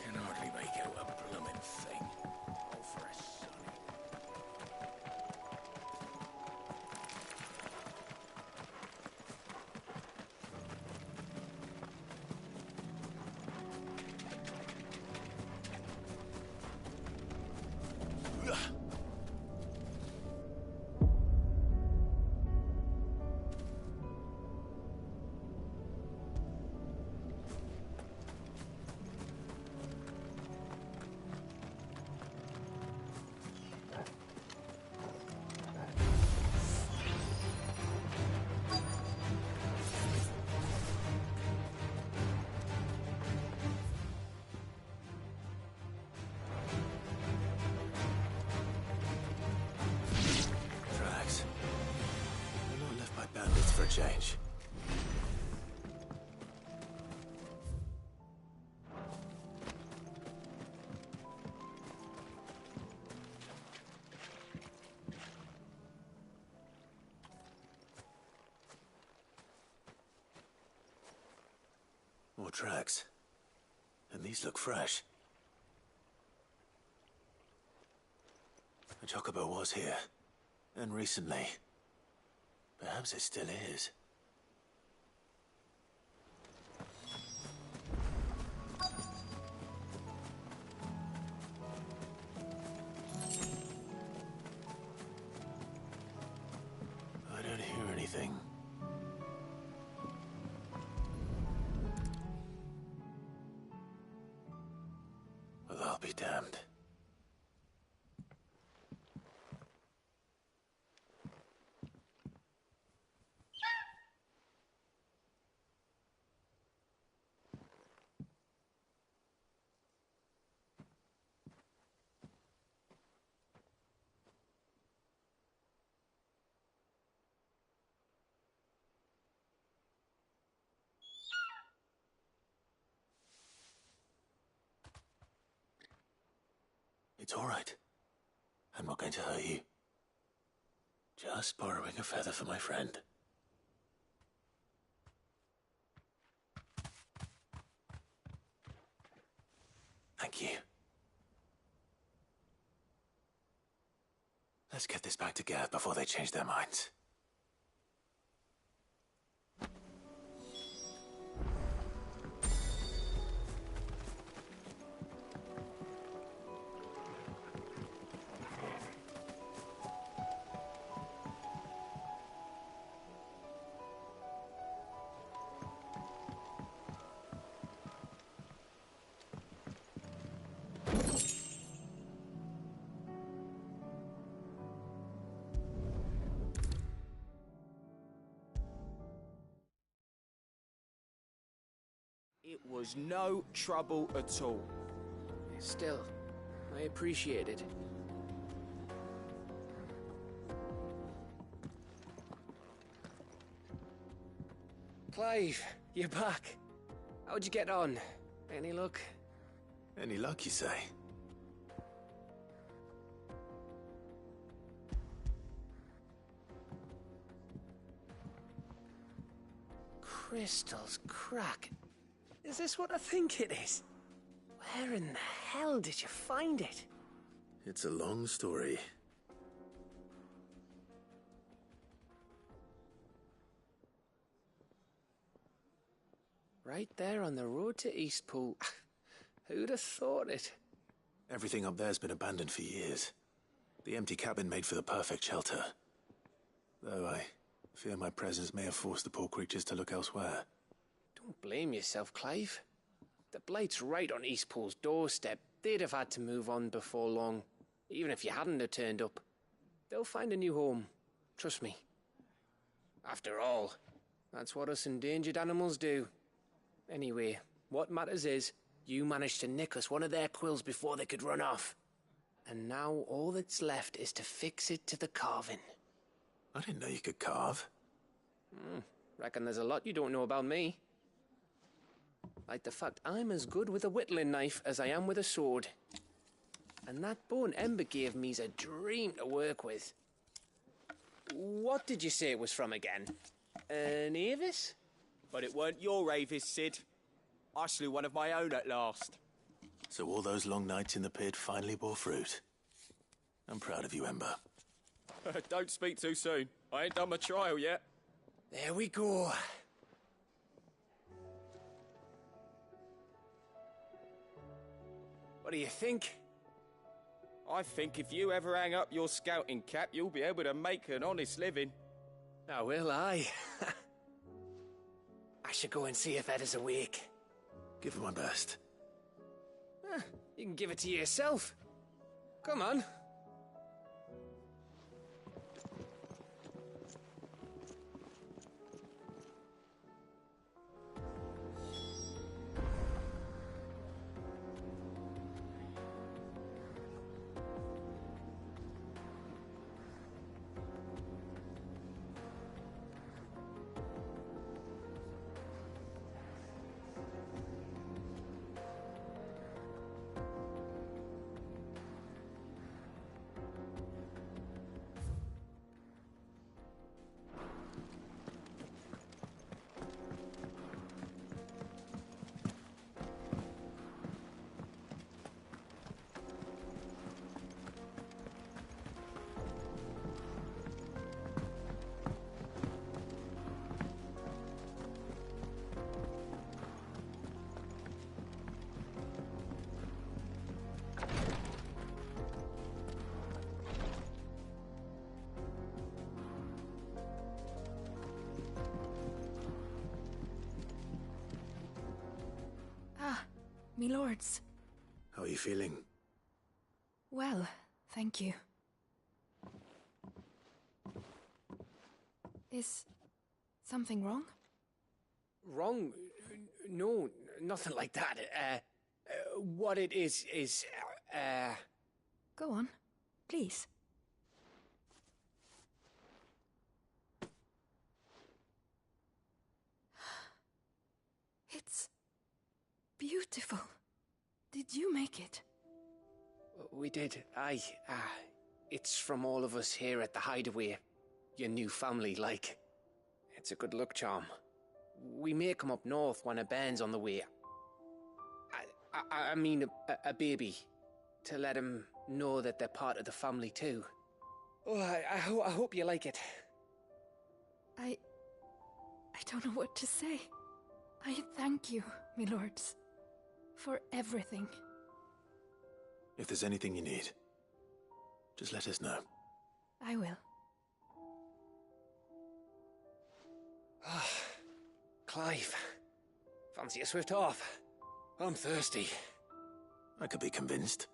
Can hardly make out a bloomin' thing. Oh, for a sonny. For a change. More tracks. And these look fresh. A chocobo was here. And recently. Perhaps it still is. I don't hear anything. Well, I'll be damned. It's all right. I'm not going to hurt you. Just borrowing a feather for my friend. Thank you. Let's get this back to Gav before they change their minds. It was no trouble at all. Still, I appreciate it. Clive, you're back. How'd you get on? Any luck? Any luck, you say? Crystal's crack. Is this what I think it is? Where in the hell did you find it? It's a long story. Right there on the road to Eastpool. Who'd have thought it? Everything up there's been abandoned for years. The empty cabin made for the perfect shelter. Though I fear my presence may have forced the poor creatures to look elsewhere. Don't blame yourself, Clive. The Blight's right on Eastpool's doorstep. They'd have had to move on before long, even if you hadn't have turned up. They'll find a new home. Trust me. After all, that's what us endangered animals do. Anyway, what matters is, you managed to nick us one of their quills before they could run off. And now all that's left is to fix it to the carving. I didn't know you could carve. Reckon there's a lot you don't know about me. Like the fact I'm as good with a whittling knife as I am with a sword. And that bone Ember gave me's a dream to work with. What did you say it was from again? An Avis? But it weren't your Avis, Sid. I slew one of my own at last. So all those long nights in the pit finally bore fruit. I'm proud of you, Ember. Don't speak too soon. I ain't done my trial yet. There we go. What do you think? I think if you ever hang up your scouting cap, you'll be able to make an honest living. Now will I? I should go and see if Ed is awake. Give it my best. You can give it to yourself. Come on. Me lords. How are you feeling? Well, thank you. Is something wrong? Wrong? No, nothing like that. What it is... Go on, please. It's beautiful. Did you make it? We did. Aye. It's from all of us here at the Hideaway. Your new family, like. It's a good luck charm. We may come up north when a band's on the way. I mean a baby. To let him know that they're part of the family too. Oh, I hope you like it. I don't know what to say. I thank you, me lords, for everything. If there's anything you need, just let us know. I will. Clive, fancy a swift off? I'm thirsty. I could be convinced.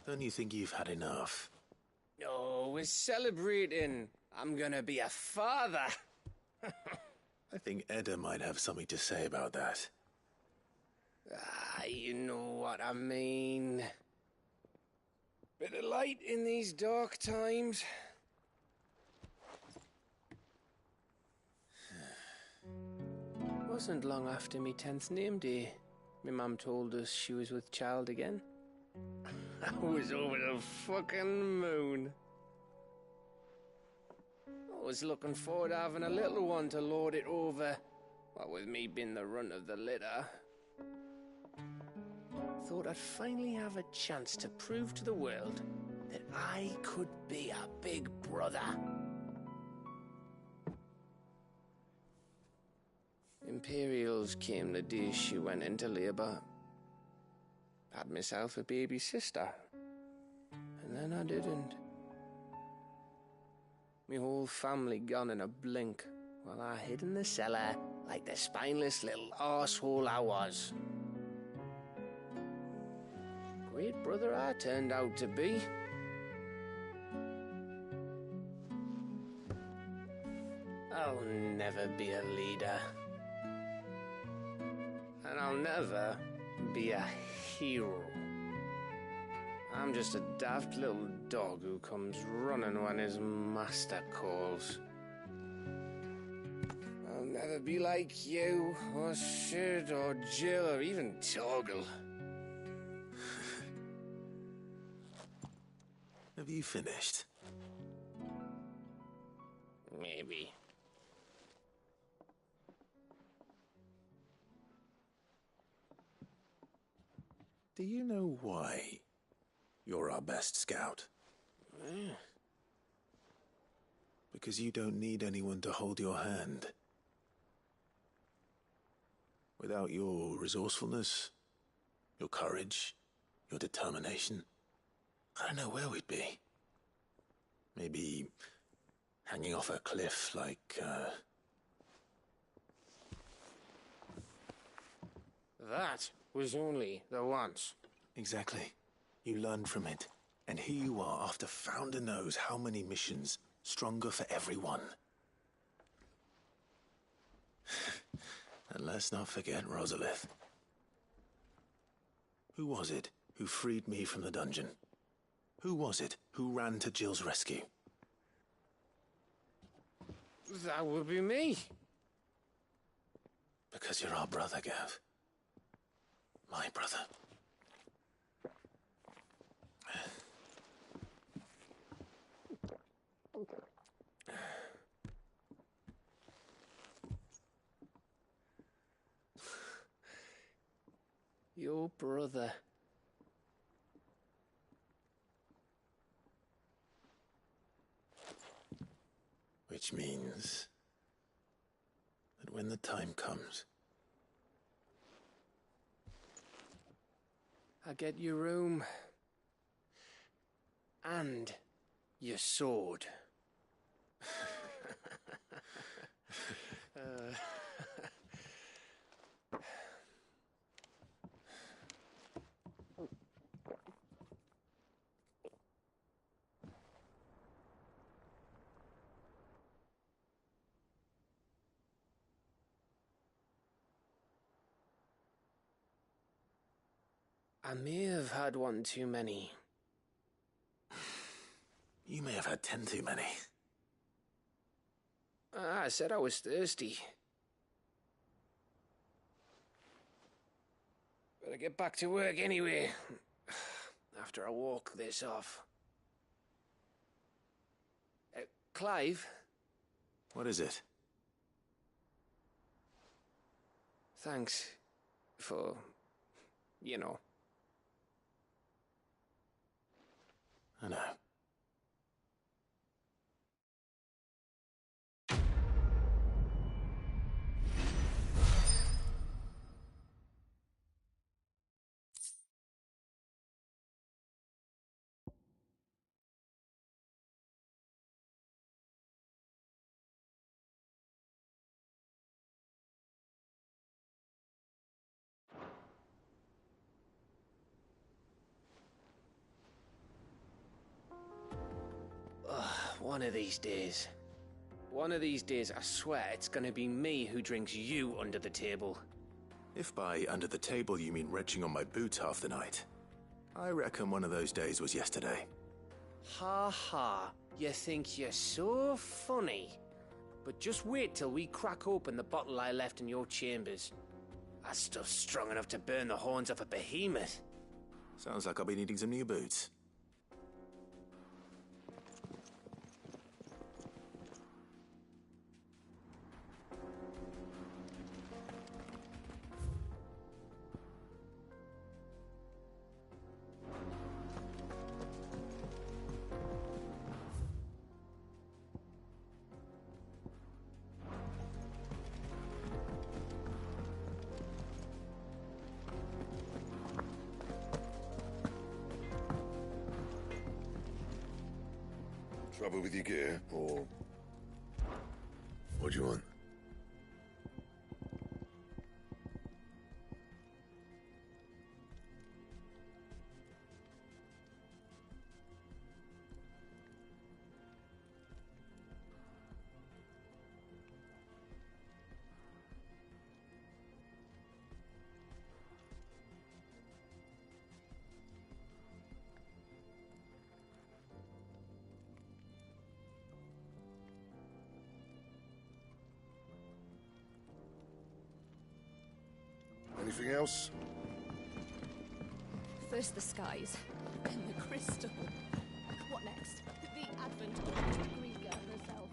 Don't you think you've had enough? No, we're celebrating. I'm gonna be a father. I think Edda might have something to say about that. You know what I mean. Bit of light in these dark times. Wasn't long after me 10th name day. My mum told us she was with child again. I was over the fucking moon. I was looking forward to having a little one to lord it over, what with me being the runt of the litter. Thought I'd finally have a chance to prove to the world that I could be a big brother. Imperials came the day she went into labour. Had myself a baby sister. And then I didn't. Me whole family gone in a blink, while I hid in the cellar like the spineless little arsehole I was. Great brother I turned out to be. I'll never be a leader. And I'll never be a hero. I'm just a daft little dog who comes running when his master calls. I'll never be like you, or Sid, or Jill, or even Torgal. Have you finished? Maybe. Do you know why you're our best scout? Because you don't need anyone to hold your hand. Without your resourcefulness, your courage, your determination, I don't know where we'd be. Maybe hanging off a cliff like, That was only the once. Exactly. You learned from it. And here you are after Founder knows how many missions, stronger for everyone. And let's not forget Rosalith. Who was it who freed me from the dungeon? Who was it who ran to Jill's rescue? That would be me. Because you're our brother, Gav. My brother. Your brother. Which means that when the time comes, I get your room. And your sword. I may have had one too many. You may have had 10 too many. I said I was thirsty. Better get back to work anyway, after I walk this off. Clive? What is it? Thanks for, you know. I know. One of these days. One of these days, I swear, it's gonna be me who drinks you under the table. If by under the table you mean retching on my boots half the night, I reckon one of those days was yesterday. Ha ha, you think you're so funny. But just wait till we crack open the bottle I left in your chambers. That stuff's strong enough to burn the horns off a behemoth. Sounds like I'll be needing some new boots. Trouble with your gear, or... What do you want? Anything else? First the skies, then the crystal. What next? The advent of Griga herself.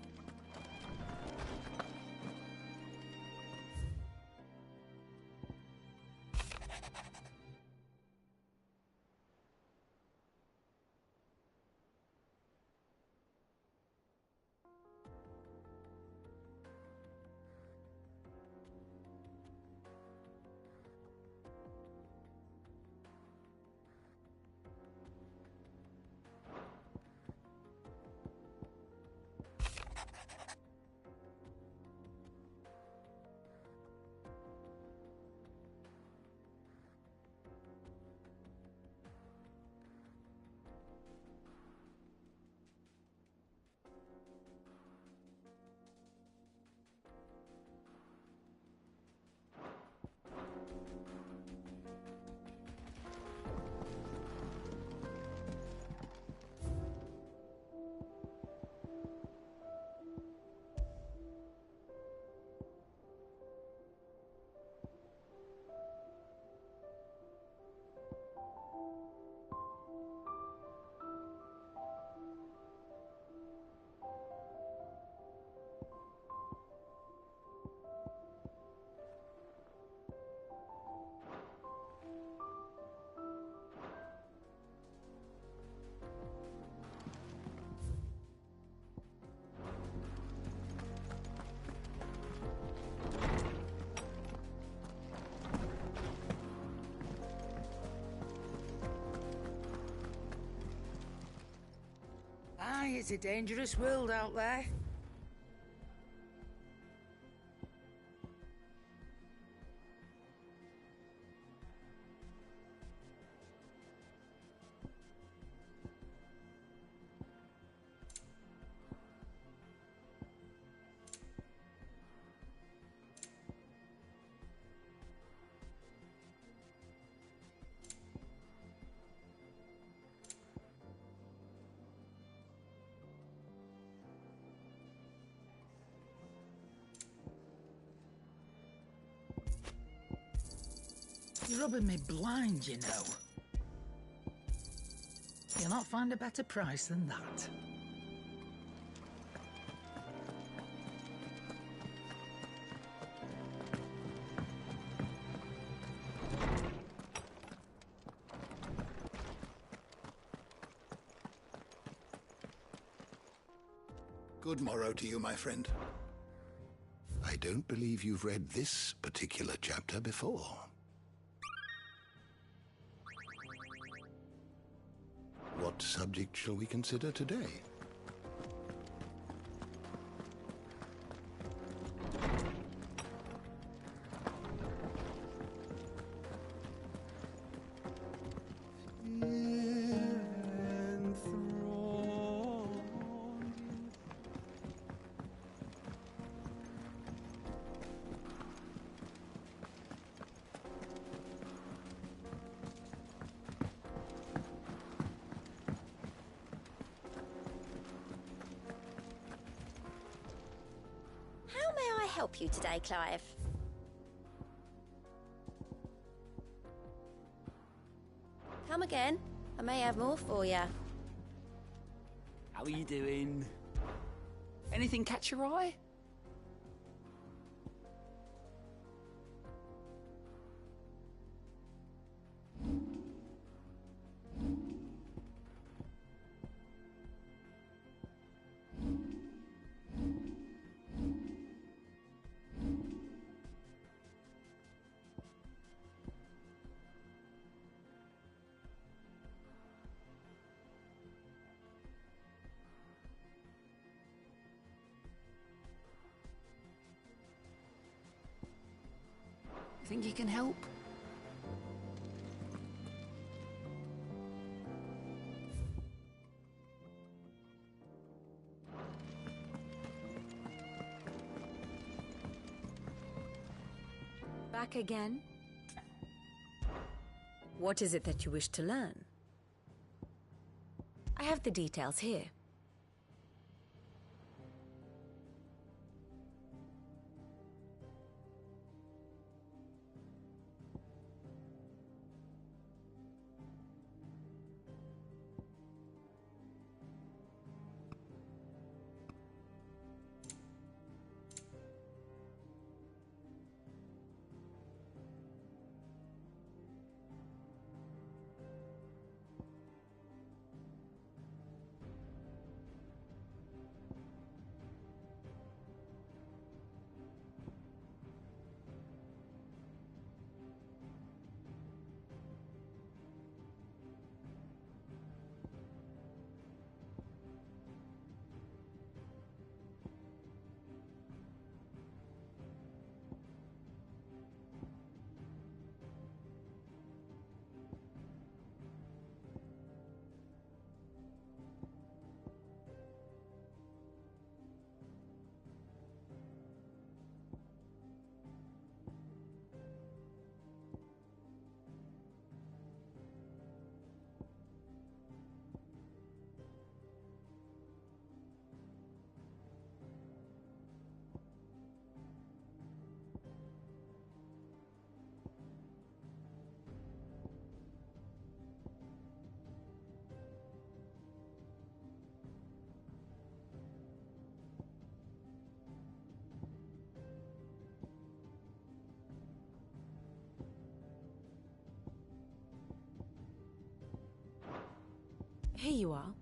Aye, it's a dangerous world out there. You're rubbing me blind, you know. You'll not find a better price than that. Good morrow to you, my friend. I don't believe you've read this particular chapter before. What subject shall we consider today? How may I help you today, Clive? Come again. again. I may have more for you. How are you doing? Anything catch your eye? Think you can help? Back again? What is it that you wish to learn? I have the details here. Here you are.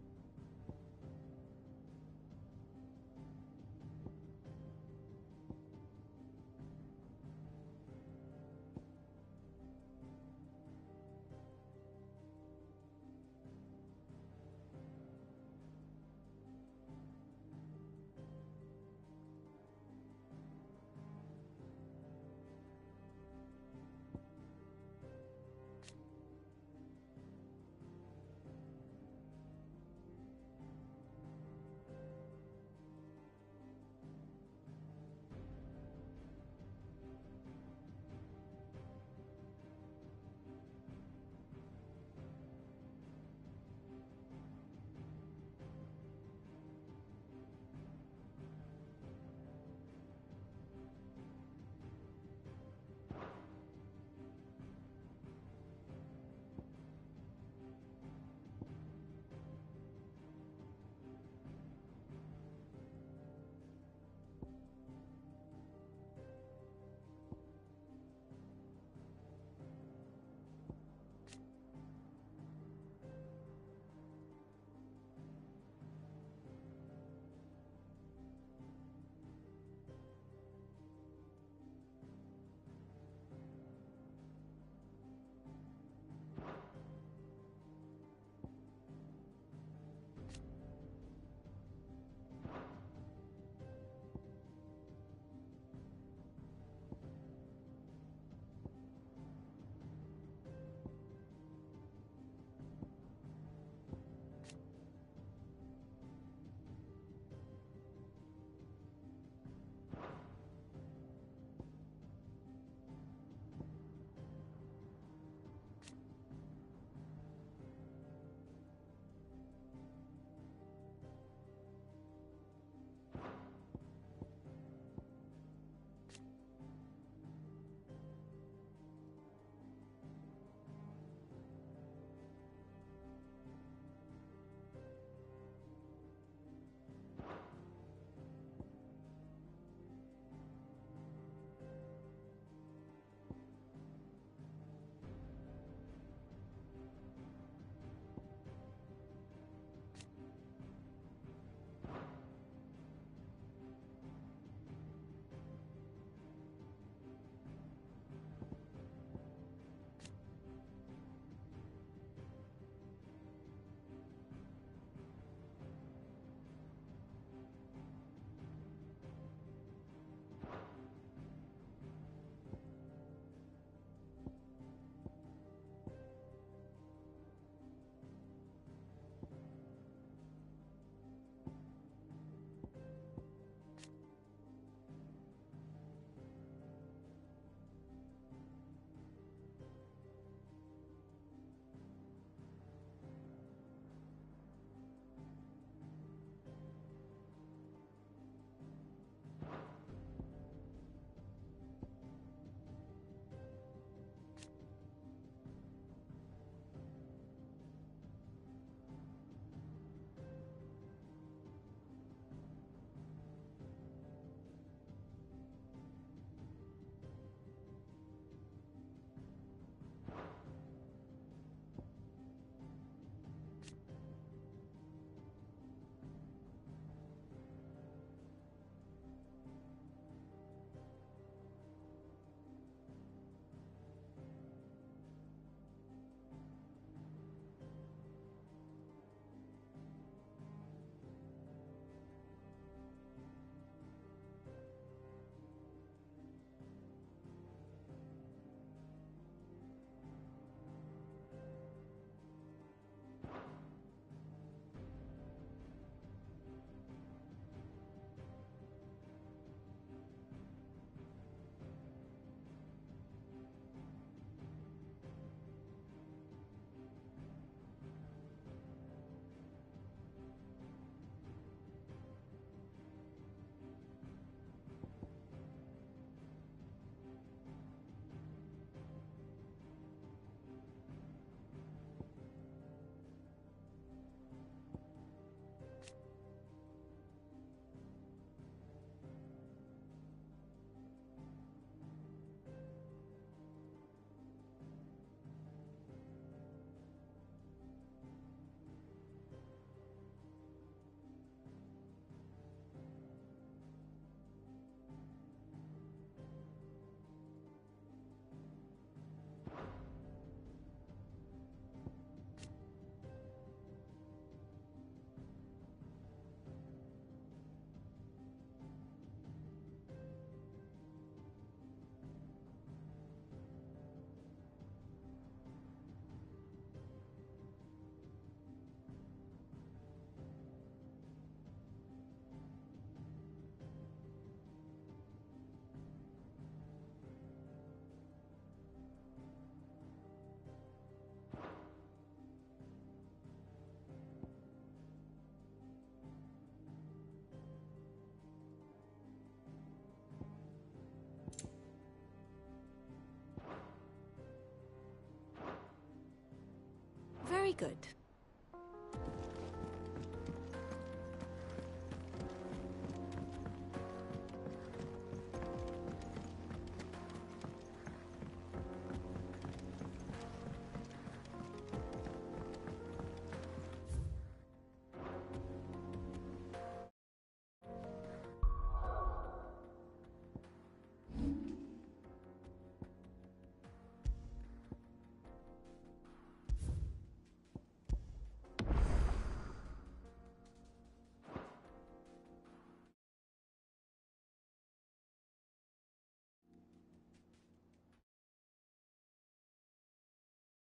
good.